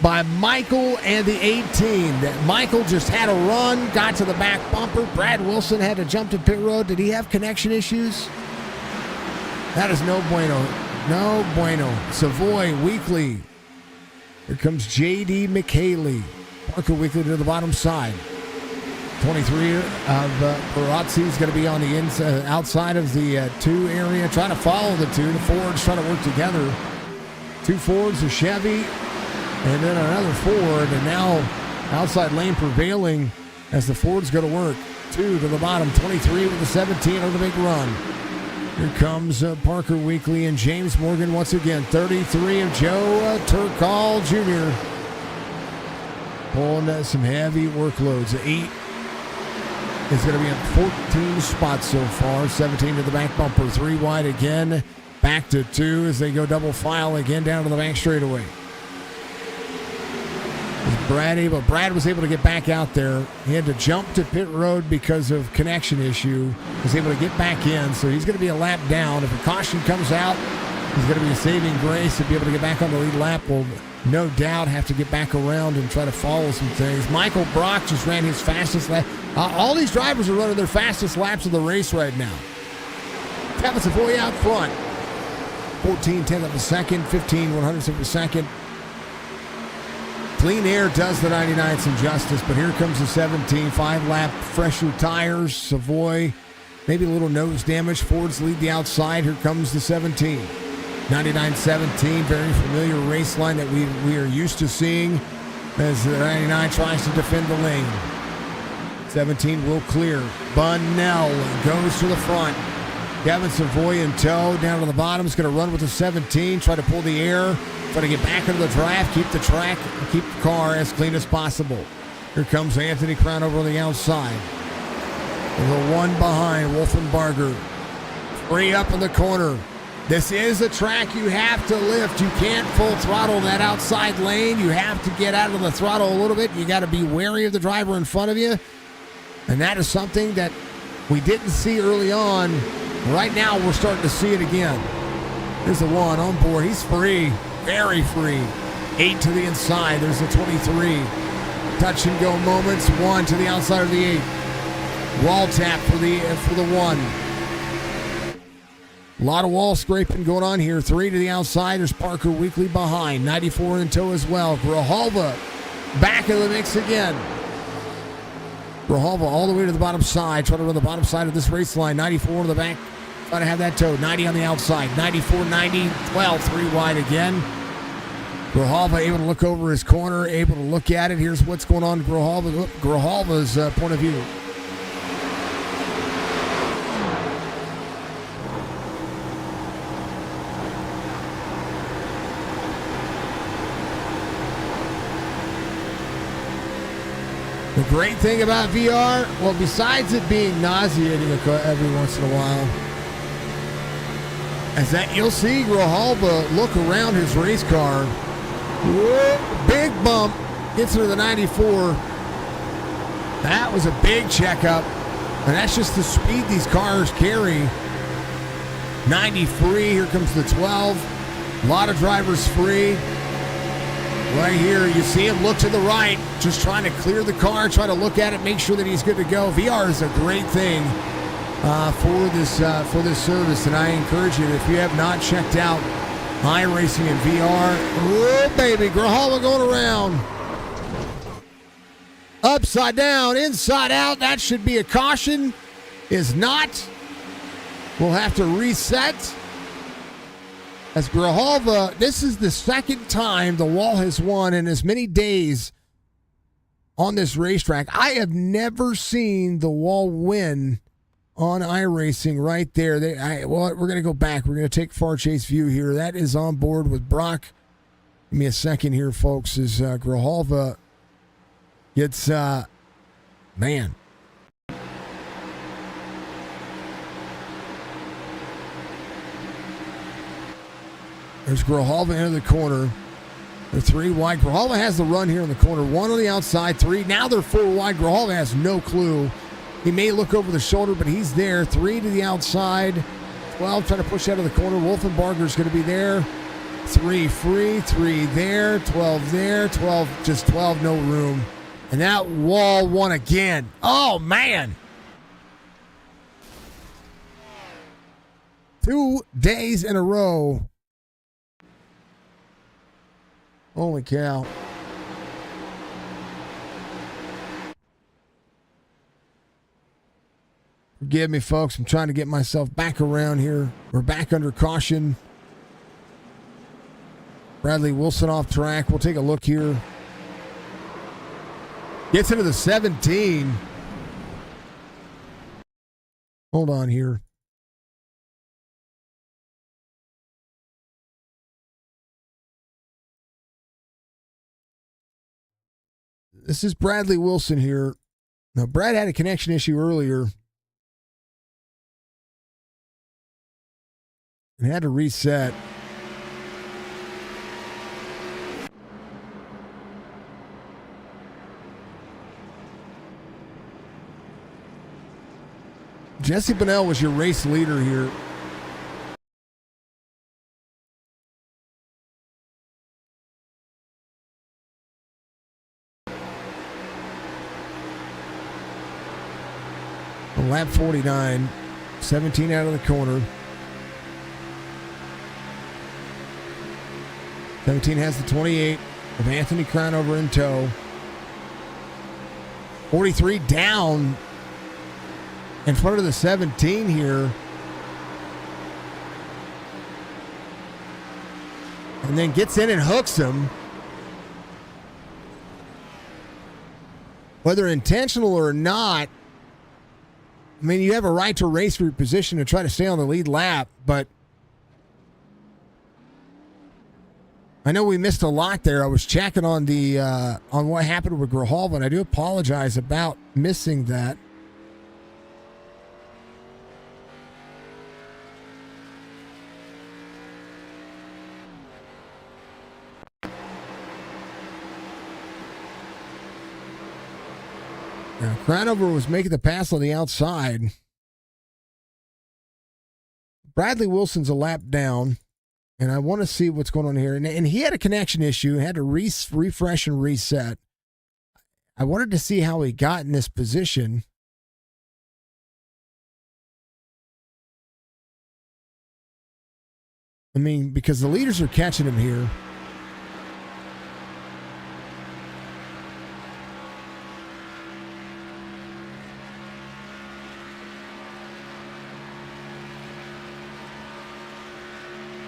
by Michael and the 18. That Michael just had a run, got to the back bumper. Brad Wilson had to jump to pit road. Did he have connection issues? That is no bueno. No bueno. Savoy, Weekly. Here comes J.D. McHaley. Parker Weekly to the bottom side. 23 of Perazzi is going to be on the inside, outside of the 2 area, trying to follow the 2. The Fords trying to work together. 2 Fords, a Chevy, and then another Ford, and now outside lane prevailing as the Fords go to work. 2 to the bottom, 23 with the 17 on the big run. Here comes Parker Weekly and James Morgan once again. 33 of Joe Turkall Jr. Pulling some heavy workloads. 8 is going to be in 14 spots so far. 17 to the back bumper. 3 wide again. Back to 2 as they go double file again down to the back straightaway. Brad was able to get back out there. He had to jump to pit road because of connection issue. Was able to get back in, so he's going to be a lap down. If a caution comes out, he's going to be a saving grace to be able to get back on the lead lap. Will no doubt have to get back around and try to follow some things. Michael Brock just ran his fastest lap. All these drivers are running their fastest laps of the race right now. Kevin Savoy out front. 14/10 of a second, 15 100ths of a second. Clean Air does the 99 some justice, but here comes the 17. 5-lap fresher tires. Savoy, maybe a little nose damage. Fords lead the outside. Here comes the 17. 99-17, very familiar race line that we are used to seeing as the 99 tries to defend the lane. 17 will clear. Bunnell goes to the front. Kevin Savoy in tow down to the bottom. Is going to run with the 17, try to pull the air, try to get back into the draft, keep the track, keep the car as clean as possible. Here comes Anthony Crown over on the outside. The 1 behind, Wolfenbarger. 3 up in the corner. This is a track you have to lift. You can't full throttle that outside lane. You have to get out of the throttle a little bit. You got to be wary of the driver in front of you. And that is something that we didn't see early on. Right now, we're starting to see it again. There's the 1 on board. He's free, very free. 8 to the inside. There's the 23. Touch and go moments. 1 to the outside of the 8. Wall tap for the 1. A lot of wall scraping going on here. 3 to the outside. There's Parker Weekly behind. 94 in tow as well. Grijalva back in the mix again. Grijalva all the way to the bottom side. Trying to run the bottom side of this race line. 94 in the back. Trying to have that tow. 90 on the outside. 94, 90, 12. 3 wide again. Grijalva able to look over his corner. Able to look at it. Here's what's going on in Grijalva's point of view. The great thing about VR, well, besides it being nauseating every once in a while, is that you'll see Grijalva look around his race car. Whoa, big bump. Gets into the 94. That was a big checkup. And that's just the speed these cars carry. 93. Here comes the 12. A lot of drivers free. Right here, you see him look to the right, just trying to clear the car, try to look at it, make sure that he's good to go. VR is a great thing for this service, and I encourage you, if you have not checked out iRacing in VR, oh baby, Grijalva going around. Upside down, inside out, that should be a caution. Is not. We'll have to reset. As Grijalva, this is the second time the Wall has won in as many days on this racetrack. I have never seen the Wall win on iRacing right there. We're going to go back. We're going to take far chase view here. That is on board with Brock. Give me a second here, folks, as Grijalva gets, man. There's Grijalva into the corner. They're 3 wide. Grijalva has the run here in the corner. 1 on the outside, 3. Now they're 4 wide. Grijalva has no clue. He may look over the shoulder, but he's there. 3 to the outside. 12 trying to push out of the corner. Wolfenbarger's going to be there. 3 free. 3 there. 12 there. 12, just 12, no room. And that Wall won again. Oh, man. 2 days in a row. Holy cow. Forgive me, folks. I'm trying to get myself back around here. We're back under caution. Bradley Wilson off track. We'll take a look here. Gets into the 17. Hold on here. This is Bradley Wilson here. Now, Brad had a connection issue earlier and had to reset. Jesse Bonnell was your race leader here. Lap 49, 17 out of the corner. 17 has the 28 of Anthony Crownover in tow. 43 down in front of the 17 here. And then gets in and hooks him. Whether intentional or not, I mean, you have a right to race for your position and try to stay on the lead lap, but I know we missed a lot there. I was checking on the on what happened with Grijalva, and I do apologize about missing that. Now, Crownover was making the pass on the outside. Bradley Wilson's a lap down, and I want to see what's going on here. And he had a connection issue, had to refresh and reset. I wanted to see how he got in this position. I mean, because the leaders are catching him here.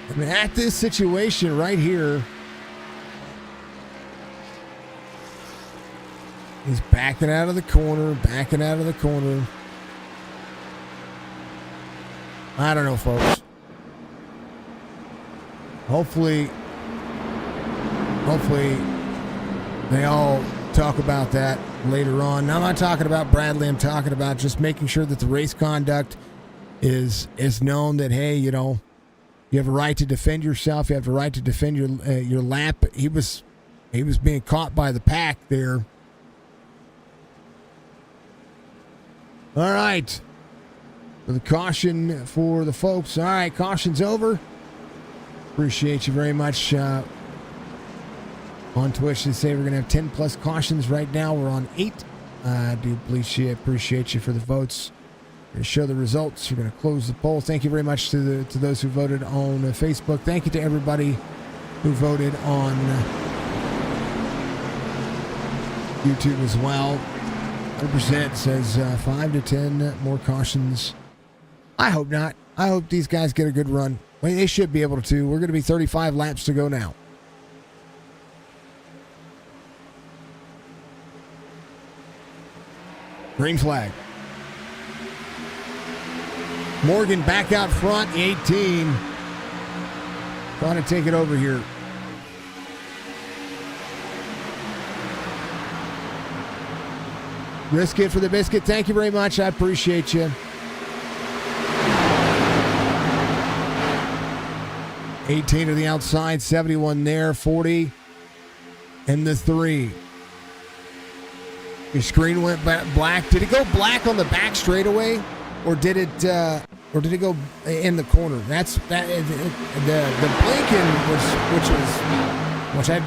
I mean, at this situation right here, he's backing out of the corner, backing out of the corner. I don't know, folks. Hopefully they all talk about that later on. Now, I'm not talking about Bradley. I'm talking about just making sure that the race conduct is known, that, hey, you know, you have a right to defend yourself. You have the right to defend your lap. He was being caught by the pack there. All right. For the caution for the folks. All right, caution's over. Appreciate you very much. On Twitch, they say we're going to have 10 plus cautions. Right now, we're on 8. I do appreciate you for the votes. We're going to show the results. We're going to close the poll. Thank you very much to those who voted on Facebook. Thank you to everybody who voted on YouTube as well. 100% says 5 to 10 more cautions. I hope not. I hope these guys get a good run. Well, they should be able to. We're going to be 35 laps to go now. Green flag. Morgan back out front, 18. Trying to take it over here. Risk it for the biscuit. Thank you very much. I appreciate you. 18 to the outside, 71 there, 40 and the 3. Your screen went black. Did it go black on the back straightaway, or did it go in the corner? That's that. The blinking, which I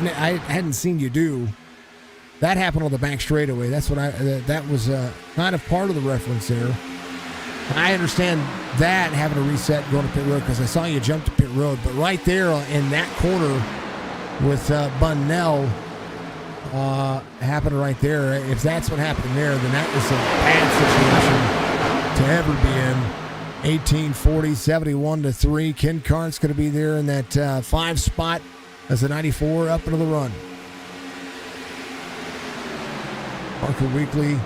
hadn't seen you do. That happened on the back straightaway. That's what that was kind of part of the reference there. I understand that having a reset going to pit road, because I saw you jump to pit road, but right there in that corner with Bunnell. Happened right there. If that's what happened there, then that was a bad situation to ever be in. 18, 40, 71 to 3. Ken Cart's going to be there in that 5 spot as the 94 up into the run. Parker Weekly,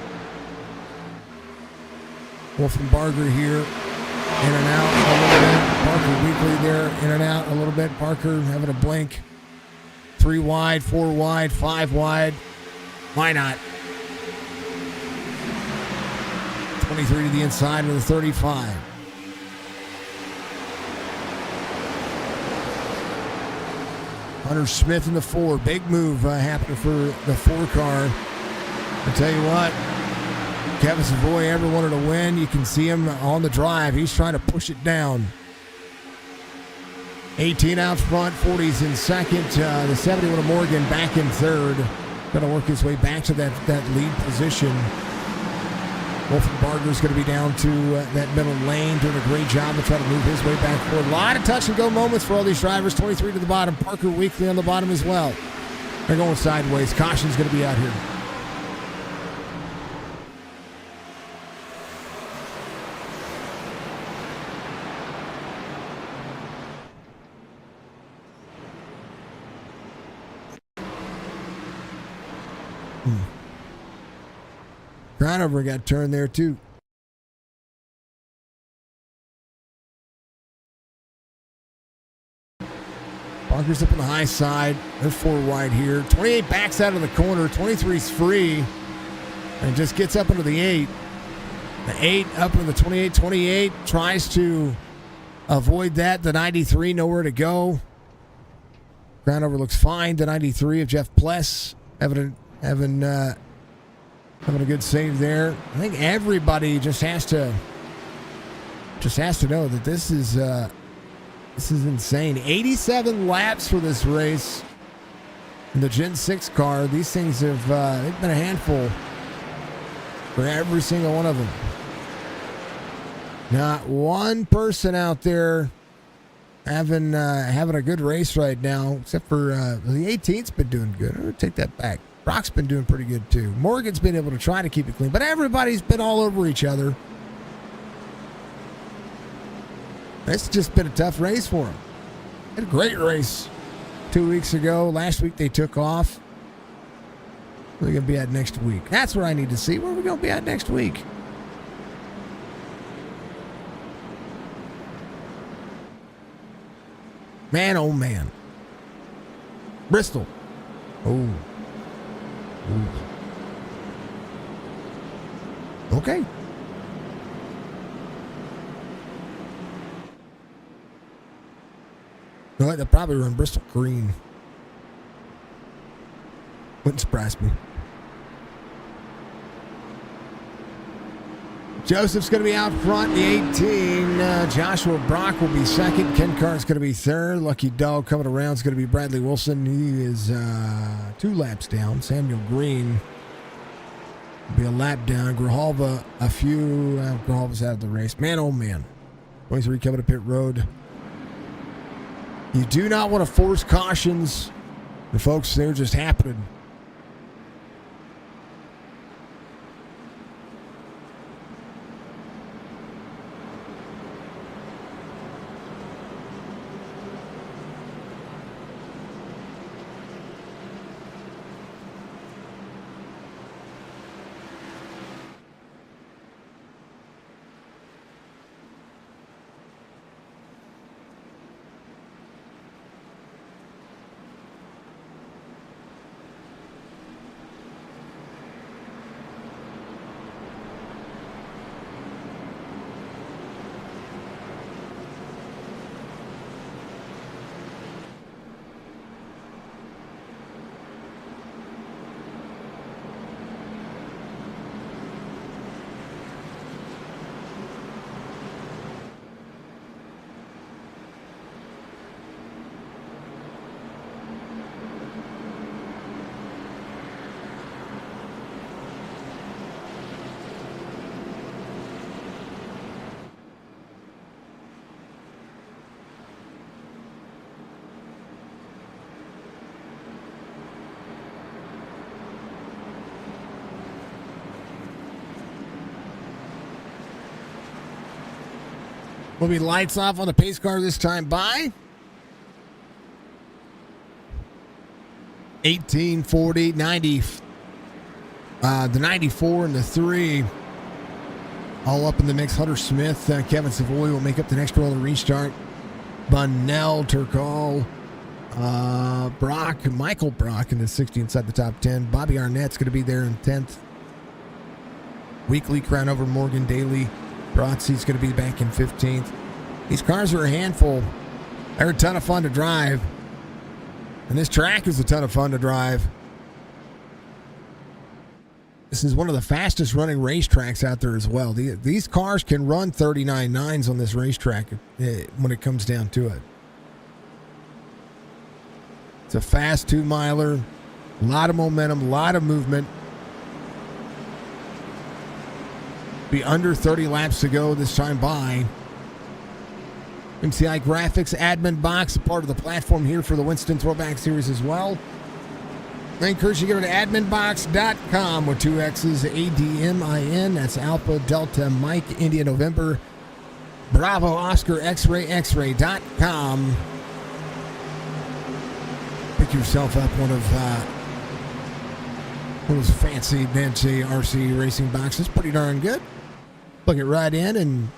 Wolfenbarger here, in and out a little bit. Parker Weekly there, in and out a little bit. Parker having a blink. 3 wide, 4 wide, 5 wide. Why not? 23 to the inside with a 35. Hunter Smith in the 4. Big move happening for the 4 car. I tell you what, Kevin Savoy ever wanted to win. You can see him on the drive. He's trying to push it down. 18 out front, 40's in second. The 71 of Morgan back in third. Going to work his way back to that lead position. Wolfenbarger's going to be down to that middle lane, doing a great job to try to move his way back forward. A lot of touch and go moments for all these drivers. 23 to the bottom. Parker Weekly on the bottom as well. They're going sideways. Caution's going to be out here. Crownover got turned there too. Parker's up on the high side. They're 4 wide here. 28 backs out of the corner. 23's free. And just gets up into the 8. The 8 up into the 28. 28 tries to avoid that. The 93 nowhere to go. Crownover looks fine. The 93 of Jeff Pless having a good save there. I think everybody just has to know that this is insane. 87 laps for this race in the Gen 6 car. These things have they've been a handful for every single one of them. Not one person out there having a good race right now, except for the 18th's been doing good. I'm gonna take that back. Brock's been doing pretty good too. Morgan's been able to try to keep it clean, but everybody's been all over each other. It's just been a tough race for them. Had a great race 2 weeks ago. Last week they took off. Where are we going to be at next week? That's what I need to see. Where are we going to be at next week? Man, oh man. Bristol. Oh. Ooh. Okay. No, they'll probably run Bristol Green. Wouldn't surprise me. Joseph's going to be out front, the 18. Joshua Brock will be second. Ken Carr's going to be third. Lucky Dog coming around is going to be Bradley Wilson. He is 2 laps down. Samuel Green will be a lap down. Grijalva a few. Grijalva's out of the race. Man, oh man. 23 coming to pit road. You do not want to force cautions. The folks, they're just happening. Will be lights off on the pace car this time by 18, 40, 90. The 94 and the 3 all up in the mix. Hunter Smith, Kevin Savoy will make up the next roll of restart. Bunnell, Turkall, Brock, Michael Brock in the 60 inside the top 10. Bobby Arnett's going to be there in 10th. Weekly crown over Morgan Daly. Brotzi's going to be back in 15th. These cars are a handful. They're a ton of fun to drive. And this track is a ton of fun to drive. This is one of the fastest running racetracks out there as well. These cars can run 39.9s on this racetrack when it comes down to it. It's a fast 2-miler. A lot of momentum, a lot of movement. Be under 30 laps to go this time by. MCI Graphics admin box, a part of the platform here for the Winston Throwback Series as well. I encourage you to go to adminbox.com with 2 X's, ADMIN. That's Alpha Delta Mike India November Bravo Oscar X-Ray X-Ray.com. Pick yourself up one of those fancy RC racing boxes. Pretty darn good. Plug it right in, and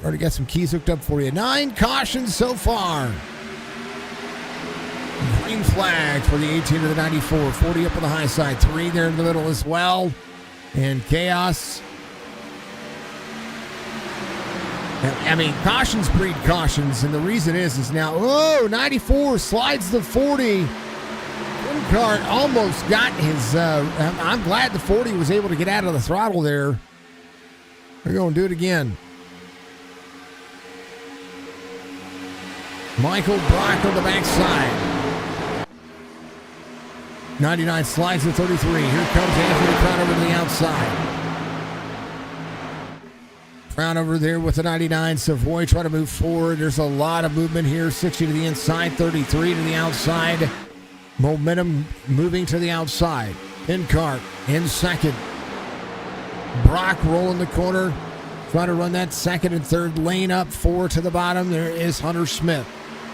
already got some keys hooked up for you. 9 cautions so far. Green flag for the 18 to the 94. 40 up on the high side. 3 there in the middle as well. And chaos. I mean, cautions breed cautions, and the reason is now, 94 slides the 40. Cart almost got his, I'm glad the 40 was able to get out of the throttle there. We're going to do it again. Michael Brock on the backside. 99 slides to 33. Here comes Anthony Crown over to the outside. Crown over there with the 99. Savoy trying to move forward. There's a lot of movement here. 60 to the inside, 33 to the outside. Momentum moving to the outside. Encart in second. Brock rolling the corner. Trying to run that second and third lane up. 4 to the bottom. There is Hunter Smith.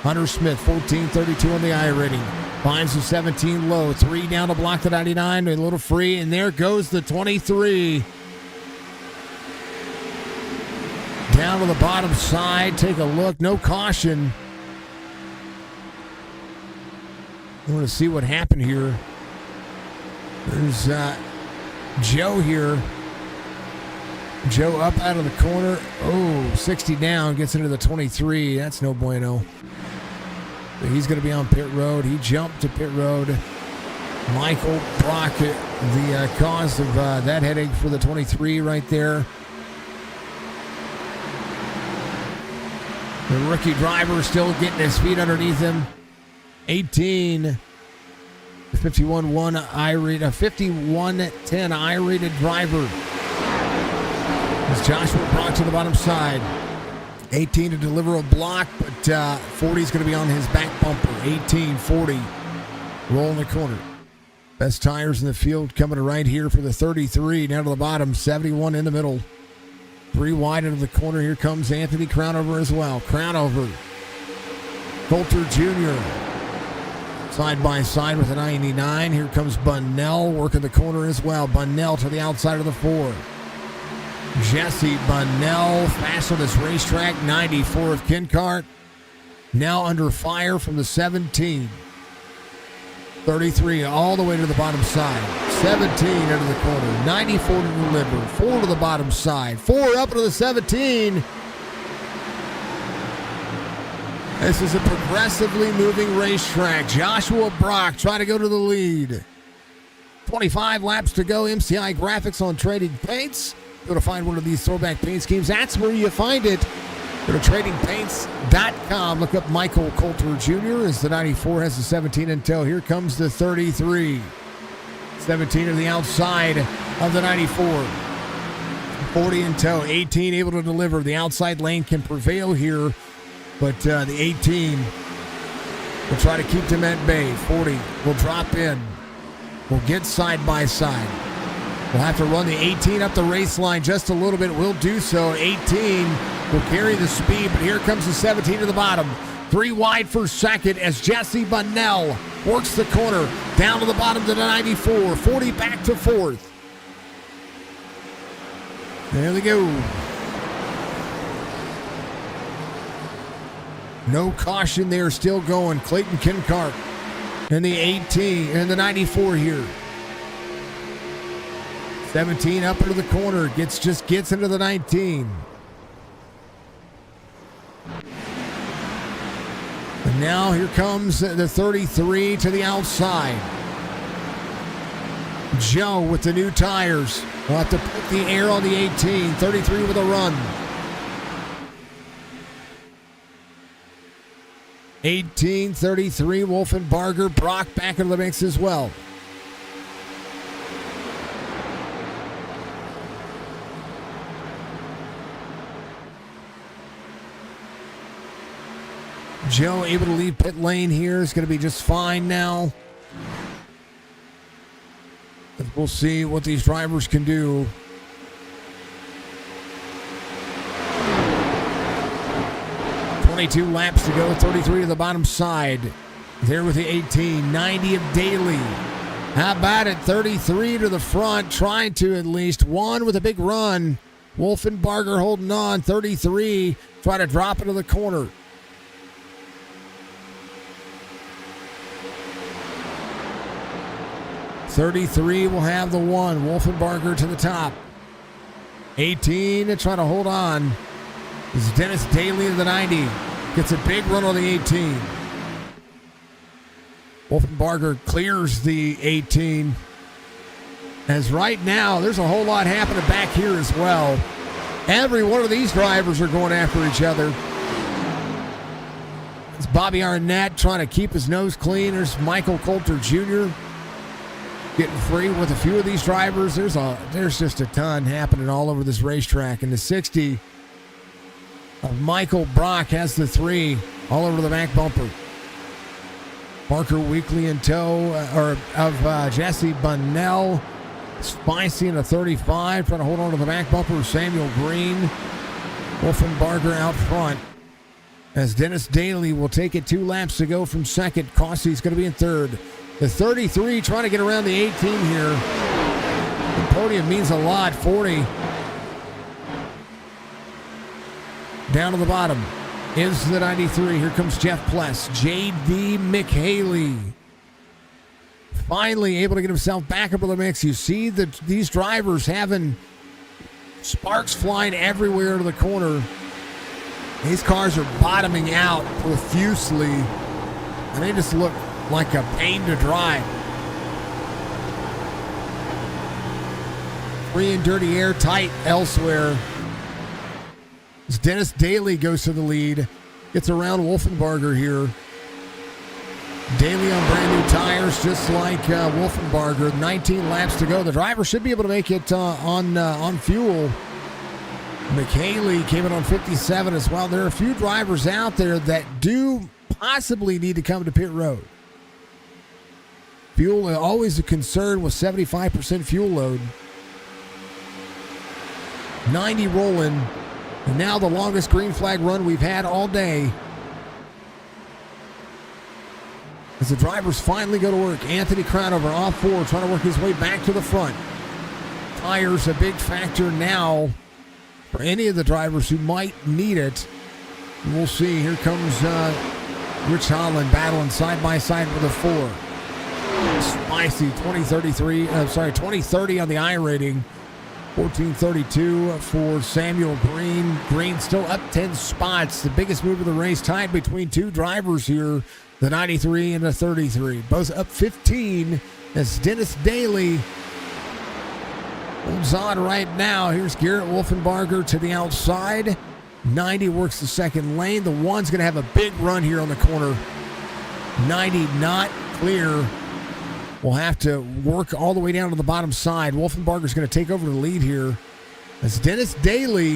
Hunter Smith, 14.32 on the I rating. Finds the 17 low. 3 down to block the 99. A little free. And there goes the 23. Down to the bottom side. Take a look. No caution. I want to see what happened here. There's Joe here. Joe up out of the corner. Oh, 60 down, gets into the 23. That's no bueno. He's going to be on pit road. He jumped to pit road. Michael Brock, the cause of that headache for the 23 right there. The rookie driver still getting his feet underneath him. 18. 51-1 I-rated, a 51-10 I-rated driver. It's Joshua Brock to the bottom side. 18 to deliver a block, but 40 is going to be on his back bumper. 18, 40, rolling the corner. Best tires in the field coming to right here for the 33. Down to the bottom, 71 in the middle. 3 wide into the corner. Here comes Anthony Crownover as well. Crownover. Coulter Jr. Side by side with a 99. Here comes Bunnell working the corner as well. Bunnell to the outside of the 4. Jesse Bunnell, fast on this racetrack. 94 of Kincart. Now under fire from the 17. 33 all the way to the bottom side. 17 into the corner. 94 to deliver. 4 to the bottom side. 4 up to the 17. This is a progressively moving racetrack. Joshua Brock trying to go to the lead. 25 laps to go. MCI Graphics on Trading Paints. Go to find one of these throwback paint schemes. That's where you find it. Go to tradingpaints.com. Look up Michael Coulter Jr. as the 94 has the 17 in tow. Here comes the 33. 17 to the outside of the 94. 40 in tow. 18 able to deliver. The outside lane can prevail here, but the 18 will try to keep them at bay. 40 will drop in. We'll get side by side. We'll have to run the 18 up the race line just a little bit. We'll do so. 18 will carry the speed, but here comes the 17 to the bottom. 3 wide for second as Jesse Bunnell works the corner. Down to the bottom to the 94. 40 back to 4th. There they go. No caution there, still going. Clayton Kincart and the 18 and the 94 here. 17 up into the corner, gets into the 19. And now here comes the 33 to the outside. Joe with the new tires. Will have to put the air on the 18. 33 with a run. 18, 33, Wolfenbarger, Brock back into the mix as well. Joe able to leave pit lane here. Is going to be just fine now. We'll see what these drivers can do. .22 laps to go. 33 to the bottom side. There with the 18. 90 of Daly. How about it? 33 to the front. Trying to at least one with a big run. Wolfenbarger holding on. 33. Try to drop into the corner. .33 will have the 1. Wolfenbarger to the top. 18 to try to hold on. This is Dennis Daly to the 90. Gets a big run on the 18. Wolfenbarger clears the 18. As right now, there's a whole lot happening back here as well. Every one of these drivers are going after each other. It's Bobby Arnett trying to keep his nose clean. There's Michael Coulter Jr. getting free with a few of these drivers. There's just a ton happening all over this racetrack. And the 60 of Michael Brock has the 3 all over the back bumper. Parker Weekly in tow of Jesse Bunnell. Spicy in a 35, trying to hold on to the back bumper. Samuel Green. Wolfenbarger out front. As Dennis Daly will take it 2 laps to go from second. Cossy's going to be in third. The 33 trying to get around the 18 here. The podium means a lot. 40. Down to the bottom is the 93. Here comes Jeff Pless. J.D. McHaley. Finally able to get himself back up in the mix. You see these drivers having Sparks flying everywhere to the corner. These cars are bottoming out profusely, and they just look like a pain to drive. Free and dirty air, tight elsewhere. As Dennis Daly goes to the lead, gets around Wolfenbarger here. Daly on brand new tires, just like Wolfenbarger. 19 laps to go. The driver should be able to make it on fuel. McHaley came in on 57 as well. There are a few drivers out there that do possibly need to come to pit road. Fuel always a concern with 75% fuel load. 90 rolling, and now the longest green flag run we've had all day. As the drivers finally go to work, Anthony Crownover off 4, trying to work his way back to the front. Tires a big factor now for any of the drivers who might need it. And we'll see. Here comes Rich Holland battling side by side with a 4. Spicy 2030 on the I rating. 14:32 for Samuel Green. Green still up 10 spots. The biggest move of the race, tied between two drivers here, the 93 and the 33. Both up 15 as Dennis Daly holds on right now. Here's Garrett Wolfenbarger to the outside. 90 works the second lane. The 1's going to have a big run here on the corner. 90 not clear. We'll have to work all the way down to the bottom side. Wolfenbarger's going to take over the lead here as Dennis Daly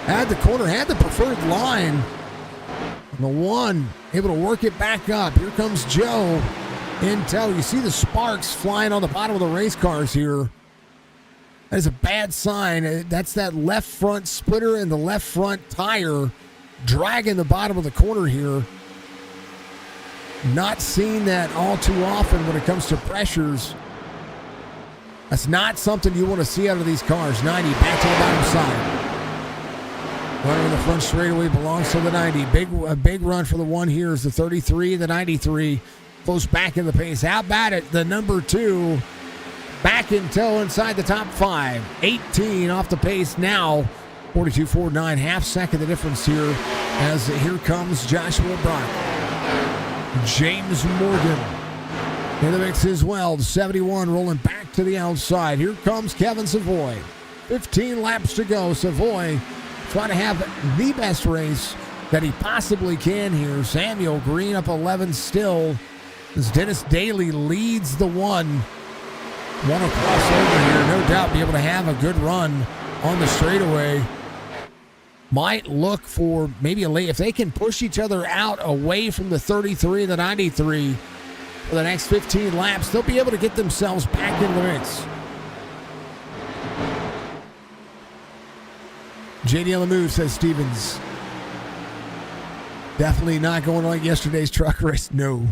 had the corner, had the preferred line. And the 1 able to work it back up. Here comes Joe Intel. You see the sparks flying on the bottom of the race cars here. That is a bad sign. That's that left front splitter and the left front tire dragging the bottom of the corner here. Not seeing that all too often when it comes to pressures. That's not something you want to see out of these cars. 90 back to the bottom side. Runner in the front straightaway belongs to the 90. A big run for the 1 here is the 33. The 93 close back in the pace. How about it? The number 2 back in tow inside the top 5. 18 off the pace now. 42.49, half second the difference here as here comes Joshua Brock. James Morgan in the mix as well. The 71 rolling back to the outside. Here comes Kevin Savoy. 15 laps to go. Savoy trying to have the best race that he possibly can here. Samuel Green up 11 still as Dennis Daly leads the 1. Want to cross over here. No doubt be able to have a good run on the straightaway. Might look for maybe a late, if they can push each other out away from the 33 and the 93 for the next 15 laps, they'll be able to get themselves back in the mix. JD on the move, says Stevens. Definitely not going like yesterday's truck race. No.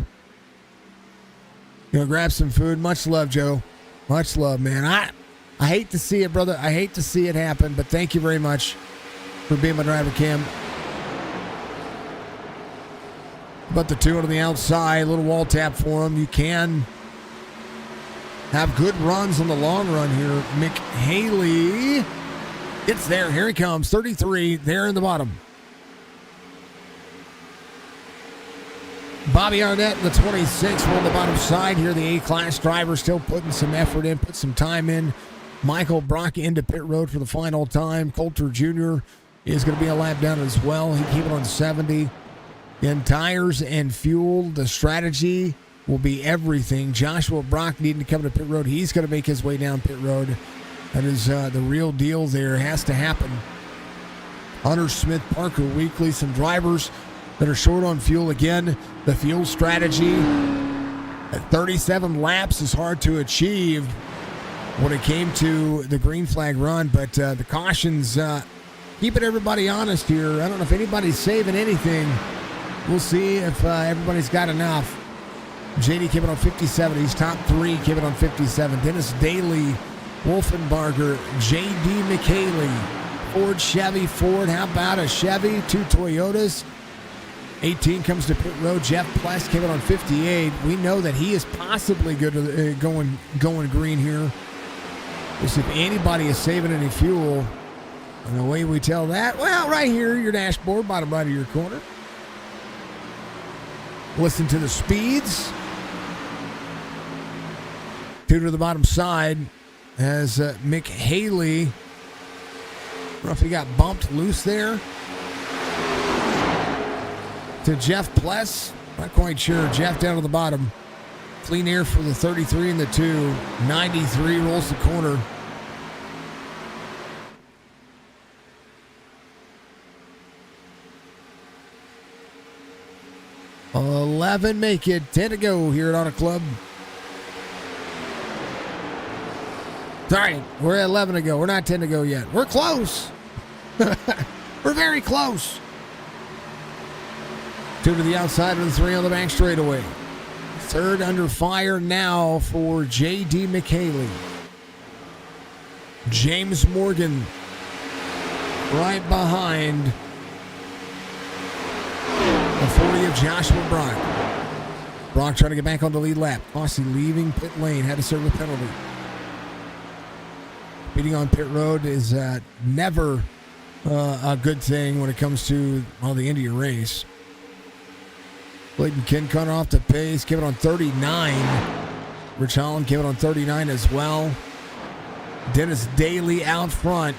Gonna grab some food. Much love, Joe. Much love, man. I hate to see it, brother. I hate to see it happen, but thank you very much for being my driver, Cam. But the 2 on the outside, a little wall tap for him. You can have good runs on the long run here. McHaley gets there. Here he comes. 33 there in the bottom. Bobby Arnett, the 26, on the bottom side here. The A-class driver still putting some effort in, put some time in. Michael Brock into pit road for the final time. Coulter Jr. is going to be a lap down as well. He keep it on 70. In tires and fuel, the strategy will be everything. Joshua Brock needing to come to pit road. He's going to make his way down pit road. That is the real deal there. Has to happen. Hunter Smith, Parker Weekly, some drivers that are short on fuel. Again, the fuel strategy at 37 laps is hard to achieve when it came to the green flag run, but the cautions keeping everybody honest here. I don't know if anybody's saving anything. We'll see if everybody's got enough. JD came in on 57. He's top 3, came in on 57. Dennis Daly, Wolfenbarger, JD McHaley, Ford, Chevy, Ford. How about a Chevy? 2 Toyotas. 18 comes to pit road. Jeff Pless came in on 58. We know that he is possibly good going green here. We'll see if anybody is saving any fuel. And the way we tell that, well, right here, your dashboard, bottom right of your corner. Listen to the speeds. 2 to the bottom side as Mick Haley roughly got bumped loose there. To Jeff Pless, not quite sure. Jeff down to the bottom. Clean air for the 33 and the 2. 93 rolls the corner. $11 make it. 10 to go here at Autoclub. Sorry, we're at 11 to go. We're not 10 to go yet. We're close. We're very close. 2 to the outside of the 3 on the back straightaway. Third under fire now for J.D. McHaley. James Morgan right behind the 40 of Joshua Brock. Brock trying to get back on the lead lap. Aussie leaving pit lane. Had to serve a penalty. Beating on pit road is never a good thing when it comes to the India race. Clayton Kincutt off the pace. Kevin on 39. Rich Holland came on 39 as well. Dennis Daly out front,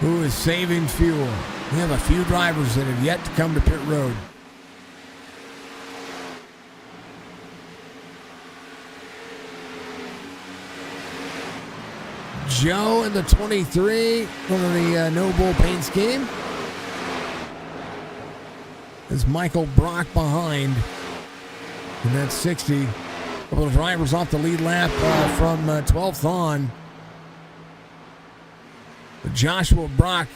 who is saving fuel. We have a few drivers that have yet to come to pit road. Joe in the 23 on the no bullpen scheme. Is Michael Brock behind. And that's 60. A couple of drivers off the lead lap from 12th on. But Joshua Brock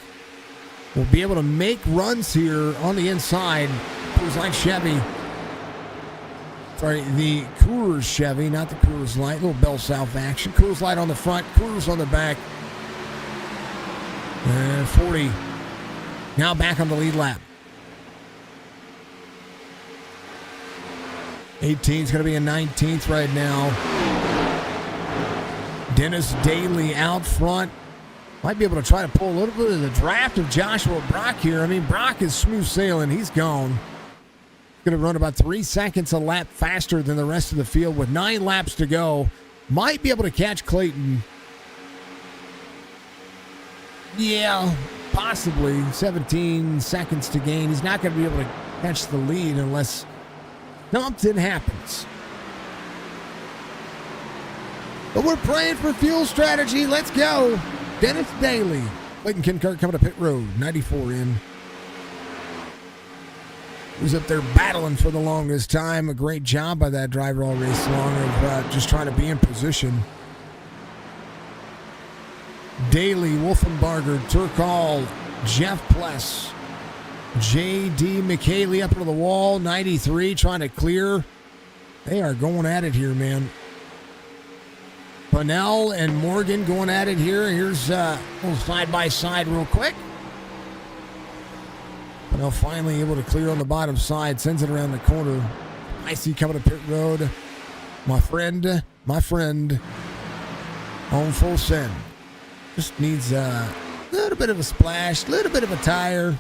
will be able to make runs here on the inside. Coors Light Chevy. Sorry, the Coors Chevy, not the Coors Light. A little Bell South action. Coors Light on the front, Coors on the back. And 40. Now back on the lead lap. 18 is going to be a 19th right now. Dennis Daly out front. Might be able to try to pull a little bit of the draft of Joshua Brock here. I mean, Brock is smooth sailing. He's gone. Going to run about 3 seconds a lap faster than the rest of the field with 9 laps to go. Might be able to catch Clayton. Yeah, possibly. 17 seconds to gain. He's not going to be able to catch the lead unless something happens. But we're praying for fuel strategy. Let's go. Dennis Daly. Clayton Kincutt coming to pit road. 94 in. Who's up there battling for the longest time. A great job by that driver all race long of just trying to be in position. Daly, Wolfenbarger, Turkall, Jeff Pless, J.D. McHaley up into the wall. 93 trying to clear. They are going at it here, man. Bunnell and Morgan going at it here. Here's a little side-by-side real quick. Bunnell finally able to clear on the bottom side. Sends it around the corner. I see coming to pit road. My friend. On full send. Just needs a little bit of a splash. A little bit of a tire.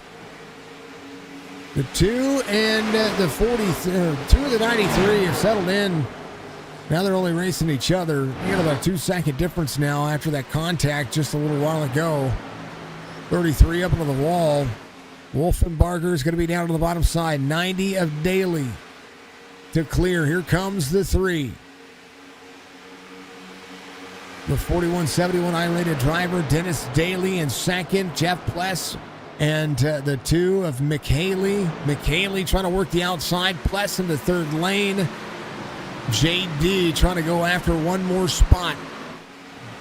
The 2 and the 40, 2 of the 93 have settled in. Now they're only racing each other. You got about a 2-second difference now after that contact just a little while ago. 33 up into the wall. Wolfenbarger is going to be down to the bottom side. 90 of Daly to clear. Here comes the 3. The 4171 I-rated driver, Dennis Daly in second. Jeff Pless and the 2 of McHaley. McHaley trying to work the outside. Pless in the third lane. J.D. trying to go after one more spot.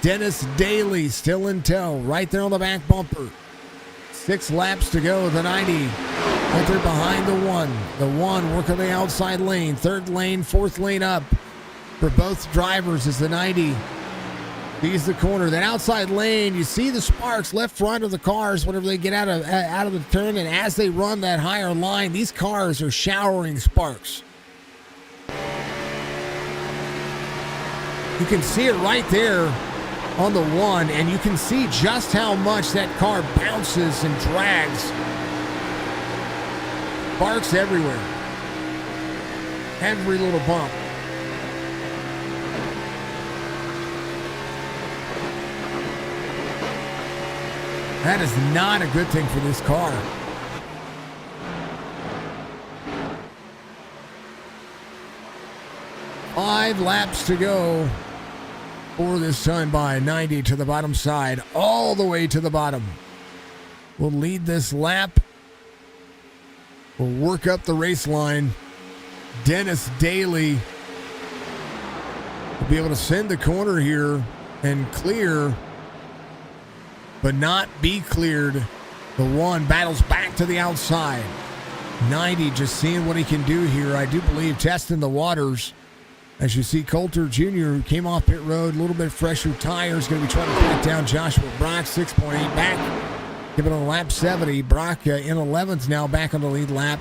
Dennis Daly still in tow. Right there on the back bumper. 6 laps to go. The 90 right there behind the 1. The 1 working the outside lane. Third lane, fourth lane up for both drivers as the 90 sees the corner. That outside lane, you see the sparks left front of the cars whenever they get out of the turn, and as they run that higher line, these cars are showering sparks. You can see it right there on the one, and you can see just how much that car bounces and drags. Barks everywhere. Every little bump. That is not a good thing for this car. Five laps to go for this time by. 90 to the bottom side, all the way to the bottom. We'll lead this lap. We'll work up the race line. Dennis Daly will be able to send the corner here and clear, but not be cleared. The one battles back to the outside. 90 just seeing what he can do here. I do believe testing the waters. As you see, Coulter Jr., who came off pit road, a little bit fresher tires, going to be trying to cut down Joshua Brock, 6.8 back. Give it on lap 70. Brock in 11th now, back on the lead lap.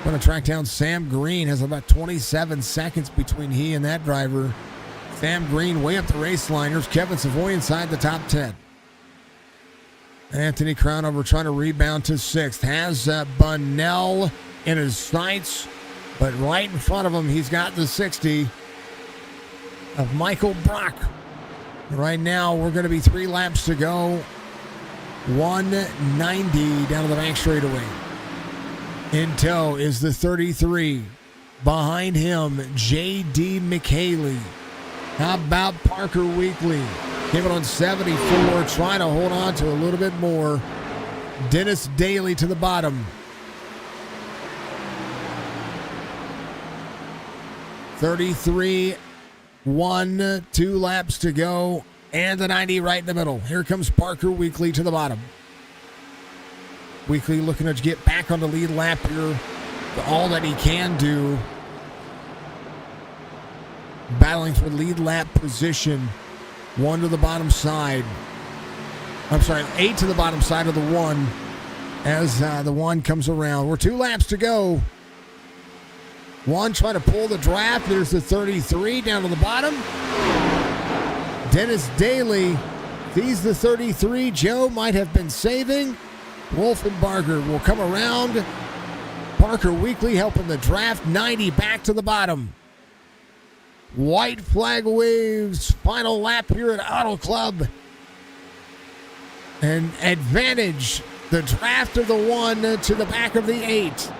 Going to track down Sam Green. Has about 27 seconds between he and that driver. Sam Green way up the race line. Here's Kevin Savoy inside the top 10. Anthony Crownover trying to rebound to 6th. Has Bunnell in his sights, but right in front of him, he's got the 60 of Michael Brock. Right now, we're going to be 3 laps to go. 190 down to the back straightaway. In tow is the 33. Behind him, J.D. McHaley. How about Parker Weekly? Came it on 74, trying to hold on to a little bit more. Dennis Daly to the bottom. 33, 2 laps to go, and the 90 right in the middle. Here comes Parker Weekly to the bottom. Weekly looking to get back on the lead lap here. All that he can do. Battling for lead lap position. 1 to the bottom side. I'm sorry, 8 to the bottom side of the 1 as the 1 comes around. We're 2 laps to go. 1 trying to pull the draft. There's the 33 down to the bottom. Dennis Daly sees the 33. Joe might have been saving. Wolfenbarger will come around. Parker Weekly helping the draft. 90 back to the bottom. White flag waves. Final lap here at Autoclub. And advantage the draft of the 1 to the back of the 8.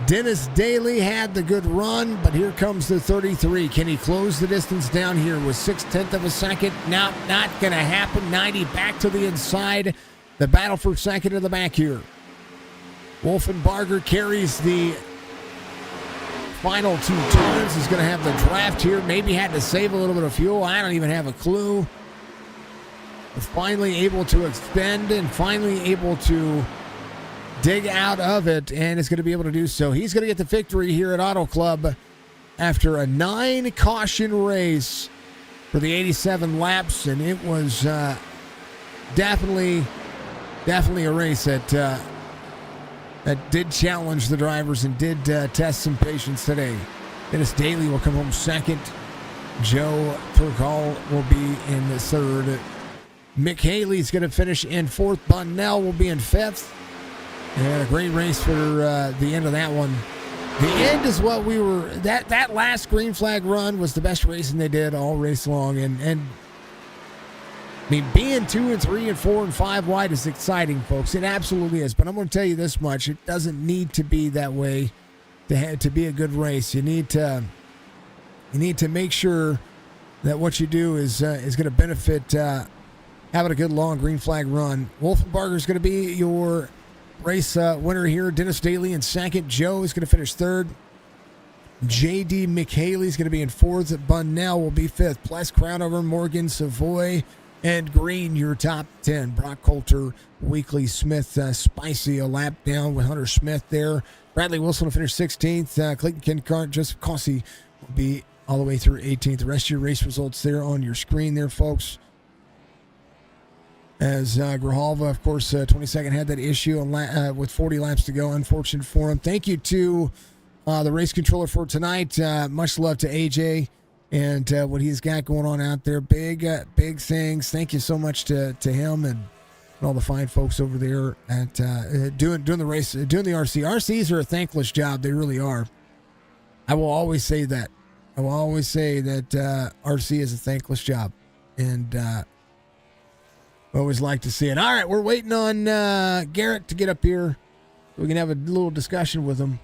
Dennis Daly had the good run, but here comes the 33. Can he close the distance down here with 6/10 of a second? Not going to happen. 90 back to the inside. The battle for second in the back here. Wolfenbarger carries the final 2 turns. He's going to have the draft here. Maybe had to save a little bit of fuel. I don't even have a clue. Finally able to extend and finally able to dig out of it, and is going to be able to do so. He's going to get the victory here at Autoclub after a 9 caution race for the 87 laps, and it was definitely a race that did challenge the drivers and did test some patience today. Dennis Daly will come home second. Joe Turkall will be in the third. McHaley's going to finish in fourth. Bunnell will be in fifth. And a great race for the end of that one. The end is what we were... That last green flag run was the best racing they did all race long. And I mean, being 2 and 3 and 4 and 5 wide is exciting, folks. It absolutely is. But I'm going to tell you this much. It doesn't need to be that way to be a good race. You need to make sure that what you do is going to benefit having a good long green flag run. Wolfenbarger is going to be your race winner here. Dennis Daly in second. Joe is going to finish third. J.D. McHaley is going to be in fourth. Bunnell will be fifth. Plus Crownover, Morgan, Savoy, and Green, your top 10. Brock Coulter, Weekly, Smith, Spicy, a lap down with Hunter Smith there. Bradley Wilson will finish 16th. Clayton Kincart, Joseph Cossey will be all the way through 18th. The rest of your race results there on your screen there, folks. As Grijalva, of course, 22nd, had that issue with 40 laps to go. Unfortunate for him. Thank you to the race controller for tonight. Much love to AJ and what he's got going on out there. Big things. Thank you so much to him and all the fine folks over there at doing the race, doing the RC. RCs are a thankless job. They really are. I will always say that. I will always say that RC is a thankless job, and I always like to see it. All right, we're waiting on Garrett to get up here so we can have a little discussion with him.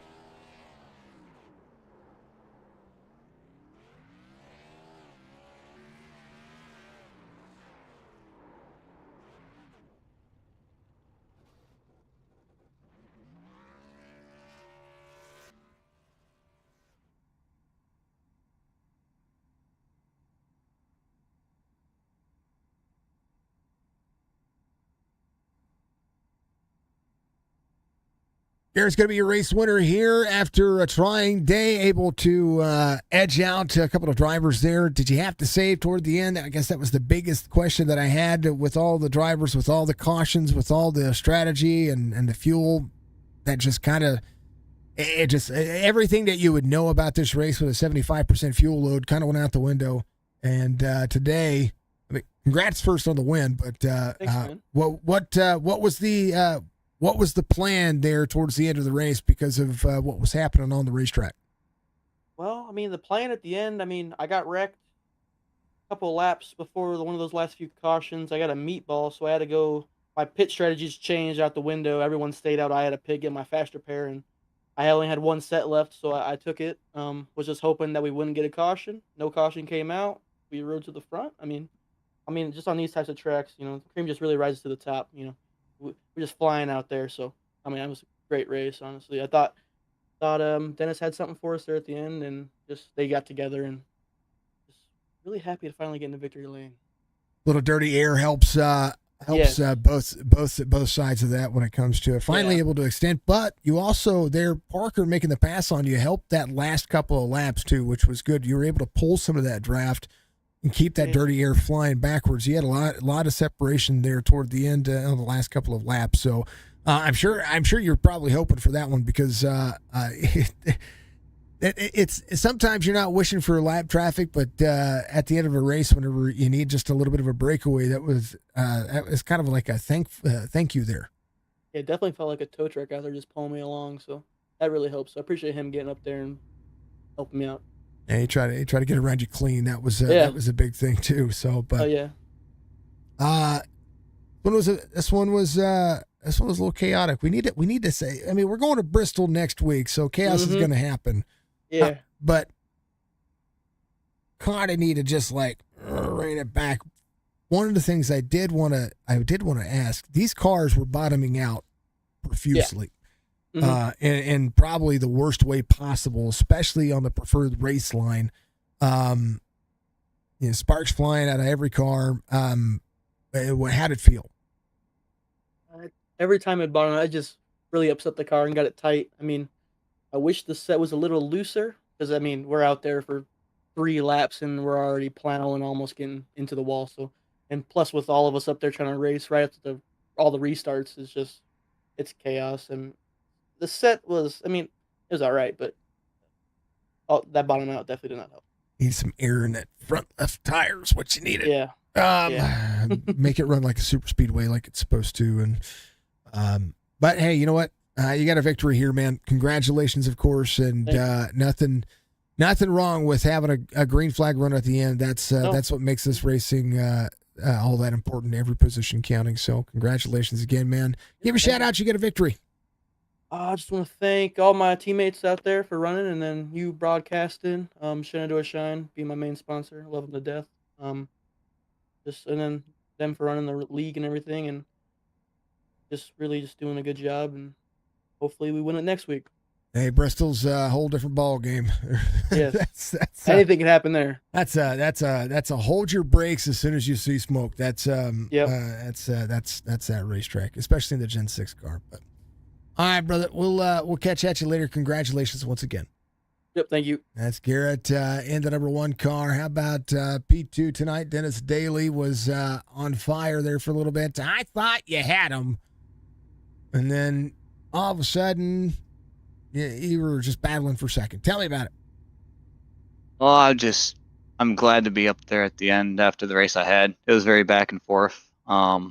Garrett's going to be your race winner here after a trying day, able to edge out a couple of drivers there. Did you have to save toward the end? I guess that was the biggest question that I had with all the drivers, with all the cautions, with all the strategy and the fuel. That just kind of, everything that you would know about this race with a 75% fuel load kind of went out the window. And today, I mean, congrats first on the win, but Thanks, what was the plan there towards the end of the race because of what was happening on the racetrack? Well, I mean, the plan at the end, I mean, I got wrecked a couple of laps before one of those last few cautions. I got a meatball, so I had to go. My pit strategies changed out the window. Everyone stayed out. I had to pit, get my faster pair, and I only had one set left, so I took it. Was just hoping that we wouldn't get a caution. No caution came out. We rode to the front. I mean, just on these types of tracks, the cream just really rises to the top. We're just flying out there. So, I mean, it was a great race, honestly. I thought Dennis had something for us there at the end, and just they got together, and just really happy to finally get in the victory lane. Little dirty air helps Yes. both sides of that when it comes to it. Finally able to extend, but you also there Parker making the pass on you helped that last couple of laps too, which was good. You were able to pull some of that draft and keep that dirty air flying backwards. You had a lot of separation there toward the end on the last couple of laps. So I'm sure you're probably hoping for that one because it's sometimes you're not wishing for lap traffic, but at the end of a race, whenever you need just a little bit of a breakaway, that was kind of like a thank you there. Yeah, it definitely felt like a tow truck out there just pulling me along. So that really helps. So I appreciate him getting up there and helping me out. And he tried to get around you clean. That was a big thing too. So, but Oh yeah. This one was a little chaotic. We need to say. I mean, we're going to Bristol next week, so chaos is going to happen. Yeah. But kind of need to just like rein it back. One of the things I did want to ask. These cars were bottoming out profusely. And probably the worst way possible, especially on the preferred race line. Sparks flying out of every car. How did it feel? Every time it bottomed, I just really upset the car and got it tight. I mean, I wish the set was a little looser because I mean we're out there for 3 laps and we're already plowing, almost getting into the wall. So, and plus with all of us up there trying to race right after all the restarts, it's chaos. And the set was, I mean, it was all right, but that bottom out definitely did not help. Need some air in that front left tire is what you needed. Yeah. Make it run like a super speedway like it's supposed to. And but hey, you know what? You got a victory here, man. Congratulations, of course. And nothing wrong with having a green flag run at the end. That's what makes this racing all that important. Every position counting. So congratulations again, man. Give a shout out. You get a victory. I just want to thank all my teammates out there for running, and then you broadcasting. Shenandoah Shine, be my main sponsor. Love them to death. And then them for running the league and everything, and just doing a good job, and hopefully we win it next week. Hey, Bristol's a whole different ball game. Yes, that's anything can happen there. That's a hold your brakes as soon as you see smoke. That's that racetrack, especially in the Gen 6 car. But all right, brother, we'll catch at you later. Congratulations once again. Yep, thank you. That's Garrett in the number 1 car. How about P2 tonight? Dennis Daly was on fire there for a little bit. I thought you had him, and then all of a sudden, you were just battling for second. Tell me about it. Well, I just I'm glad to be up there at the end after the race I had. It was very back and forth. Yeah,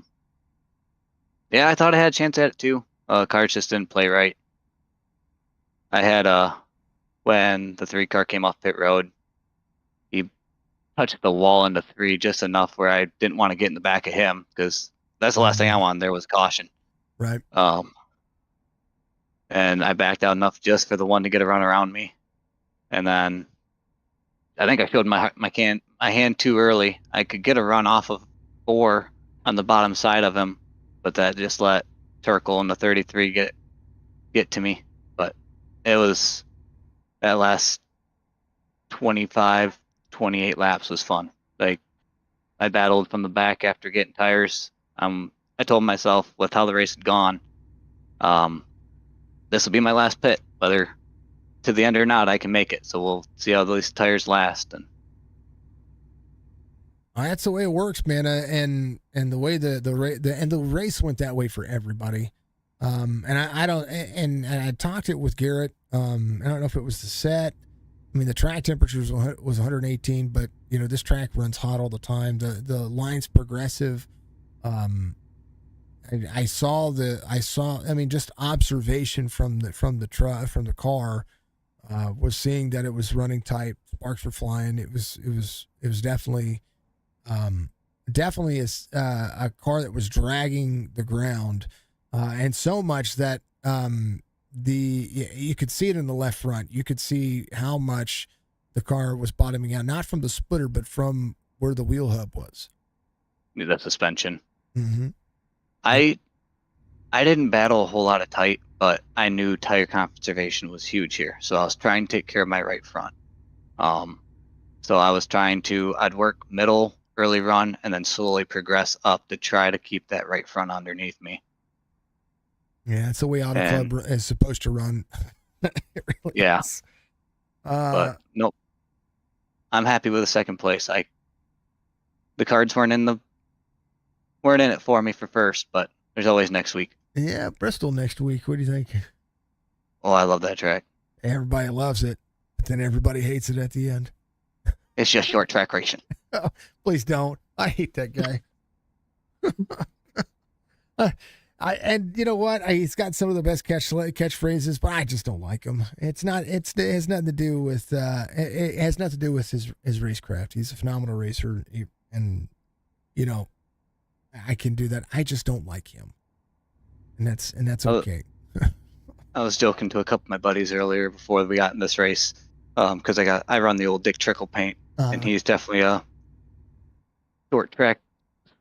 I thought I had a chance at it too. Cars just didn't play right. I had when the 3 car came off pit road, he touched the wall into 3 just enough where I didn't want to get in the back of him because that's the last thing I wanted. There was caution. Right. And I backed out enough just for the one to get a run around me, and then I think I showed my hand too early. I could get a run off of 4 on the bottom side of him, but that just let Turkle and the 33 get to me. But it was that last 25, 28 laps was fun. Like, I battled from the back after getting tires. I told myself with how the race had gone, this will be my last pit, whether to the end or not, I can make it. So we'll see how these tires last. And that's the way it works, man. And the way the race went that way for everybody. And I don't, and I talked it with Garrett. I don't know if it was the set. I mean, the track temperature was 118, but you know, this track runs hot all the time. The line's progressive. I mean, just observation from the car, was seeing that it was running tight. Sparks were flying. It was definitely a car that was dragging the ground, and so much that you could see it in the left front. You could see how much the car was bottoming out, not from the splitter, but from where the wheel hub was. The suspension. Mm-hmm. I didn't battle a whole lot of tight, but I knew tire conservation was huge here. So I was trying to take care of my right front. So I was I'd work middle, early run, and then slowly progress up to try to keep that right front underneath me. Yeah, it's the way Autoclub is supposed to run. It really is. But nope. I'm happy with the second place. The cards weren't in it for me for first, but there's always next week. Yeah, Bristol next week. What do you think? Oh, I love that track. Everybody loves it, but then everybody hates it at the end. It's just short track racing. Oh, please don't. I hate that guy. And you know what? He's got some of the best catchphrases, but I just don't like him. It has nothing to do with it has nothing to do with his racecraft. He's a phenomenal racer, and you know, I can do that. I just don't like him, and that's okay. I was joking to a couple of my buddies earlier before we got in this race, because I run the old Dick Trickle paint, and he's definitely a short track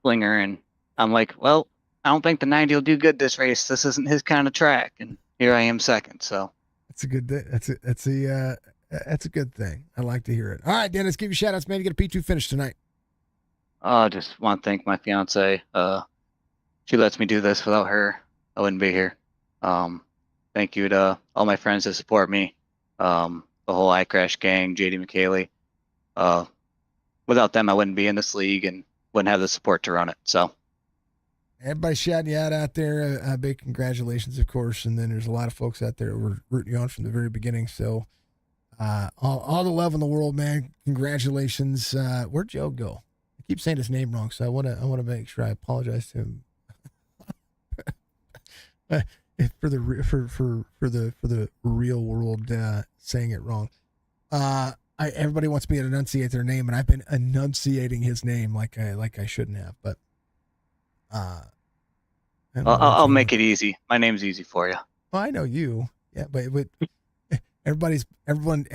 slinger, and I'm like, well, I don't think the 90 will do good this race. This isn't his kind of track, and here I am second. So that's a good thing. That's a good thing. I like to hear it. All right, Dennis, give you shout outs, man. You get a P2 finish tonight. I just want to thank my fiance. She lets me do this. Without her, I wouldn't be here. Thank you to all my friends that support me. The whole iCrash gang, JD McKaylee. Without them, I wouldn't be in this league and wouldn't have the support to run it. So everybody shouting you out there. Big congratulations, of course. And then there's a lot of folks out there who were rooting you on from the very beginning. So all the love in the world, man. Congratulations. Where'd Joe go? I keep saying his name wrong, so I want to make sure I apologize to him for the real world saying it wrong. Everybody wants me to enunciate their name, and I've been enunciating his name like I shouldn't have. But I'll make it easy. My name's easy for you. Well, I know you. Yeah, but everyone.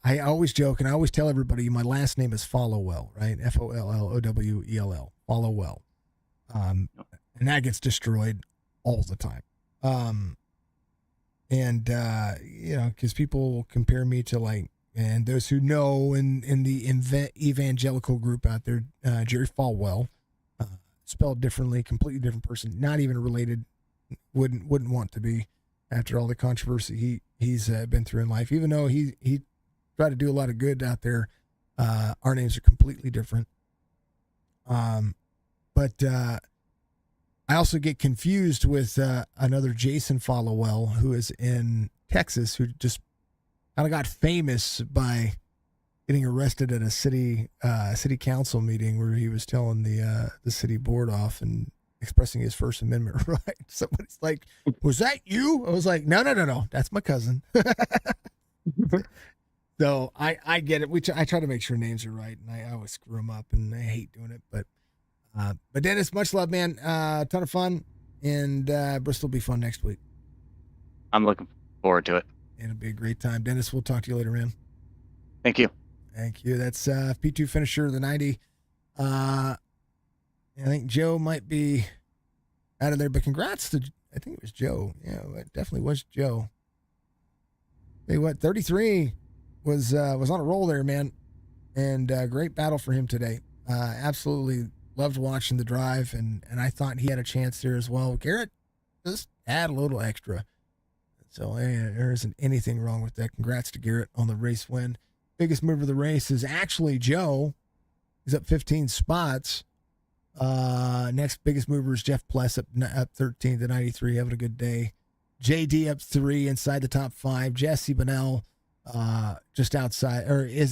I always joke, and I always tell everybody my last name is Followwell, right? Followell. Followwell. And that gets destroyed all the time. You know, because people compare me to and those who know in the evangelical group out there, Jerry Falwell, spelled differently, completely different person, not even related, wouldn't want to be after all the controversy he's been through in life. Even though he tried to do a lot of good out there, our names are completely different. But I also get confused with another Jason Followell who is in Texas, who just kind of got famous by getting arrested at a city council meeting where he was telling the city board off and expressing his First Amendment right. Somebody's like, "Was that you?" I was like, "No, that's my cousin." So I get it. I try to make sure names are right, and I always screw them up, and I hate doing it. But Dennis, much love, man. Ton of fun, and Bristol will be fun next week. I'm looking forward to it. It'll be a great time. Dennis, we'll talk to you later, man. Thank you. Thank you. That's P2 finisher of the 90. I think Joe might be out of there, but congrats to, I think it was Joe. Yeah, it definitely was Joe. Hey, what, 33 was on a roll there, man. And great battle for him today. Absolutely loved watching the drive, and I thought he had a chance there as well. Garrett just add a little extra. So there isn't anything wrong with that. Congrats to Garrett on the race win. Biggest mover of the race is actually Joe. He's up 15 spots. Next biggest mover is Jeff Pless up 13 to 93, having a good day. JD up 3 inside the top 5. Jesse Bonnell just outside, or is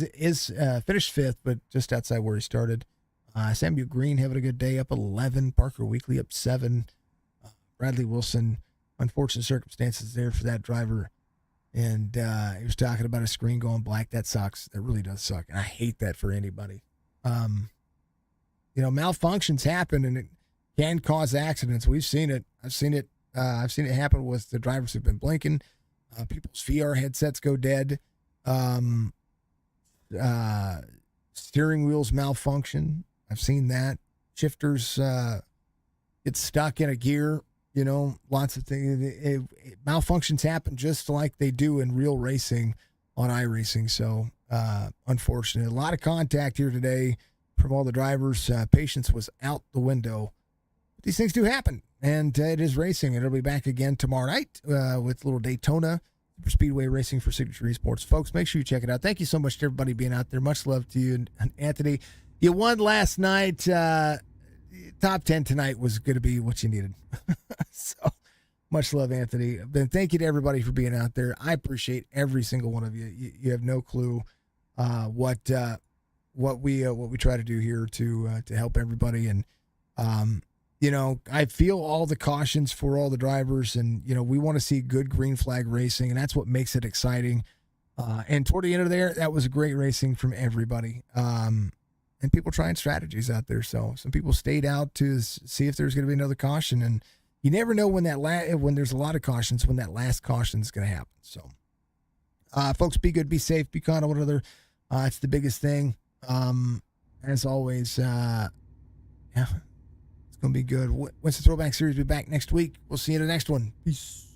finished 5th, but just outside where he started. Samuel Green having a good day, up 11. Parker Weekly up 7. Bradley Wilson, unfortunate circumstances there for that driver. And he was talking about a screen going black. That sucks. That really does suck. And I hate that for anybody. Malfunctions happen, and it can cause accidents. We've seen it. I've seen it happen with the drivers who've been blinking. People's VR headsets go dead. Steering wheels malfunction. I've seen that. Shifters get stuck in a gear. Lots of things. Malfunctions happen just like they do in real racing on iRacing. So, unfortunate. A lot of contact here today from all the drivers. Patience was out the window. But these things do happen, and it is racing. It'll be back again tomorrow night with a little Daytona for Speedway Racing for Signature Esports. Folks, make sure you check it out. Thank you so much to everybody being out there. Much love to you. And Anthony, you won last night. Top 10 tonight was going to be what you needed. So much love, Anthony. Then thank you to everybody for being out there. I appreciate every single one of you. You have no clue what we try to do here to help everybody. And I feel all the cautions for all the drivers, and we want to see good green flag racing, and that's what makes it exciting. And toward the end of there, that was great racing from everybody. And people trying strategies out there. So some people stayed out to see if there's going to be another caution, and you never know when when there's a lot of cautions, when that last caution is going to happen. So, folks, be good, be safe, be kind to one another. It's the biggest thing. As always, it's going to be good. Winston Throwback Series will be back next week. We'll see you in the next one. Peace.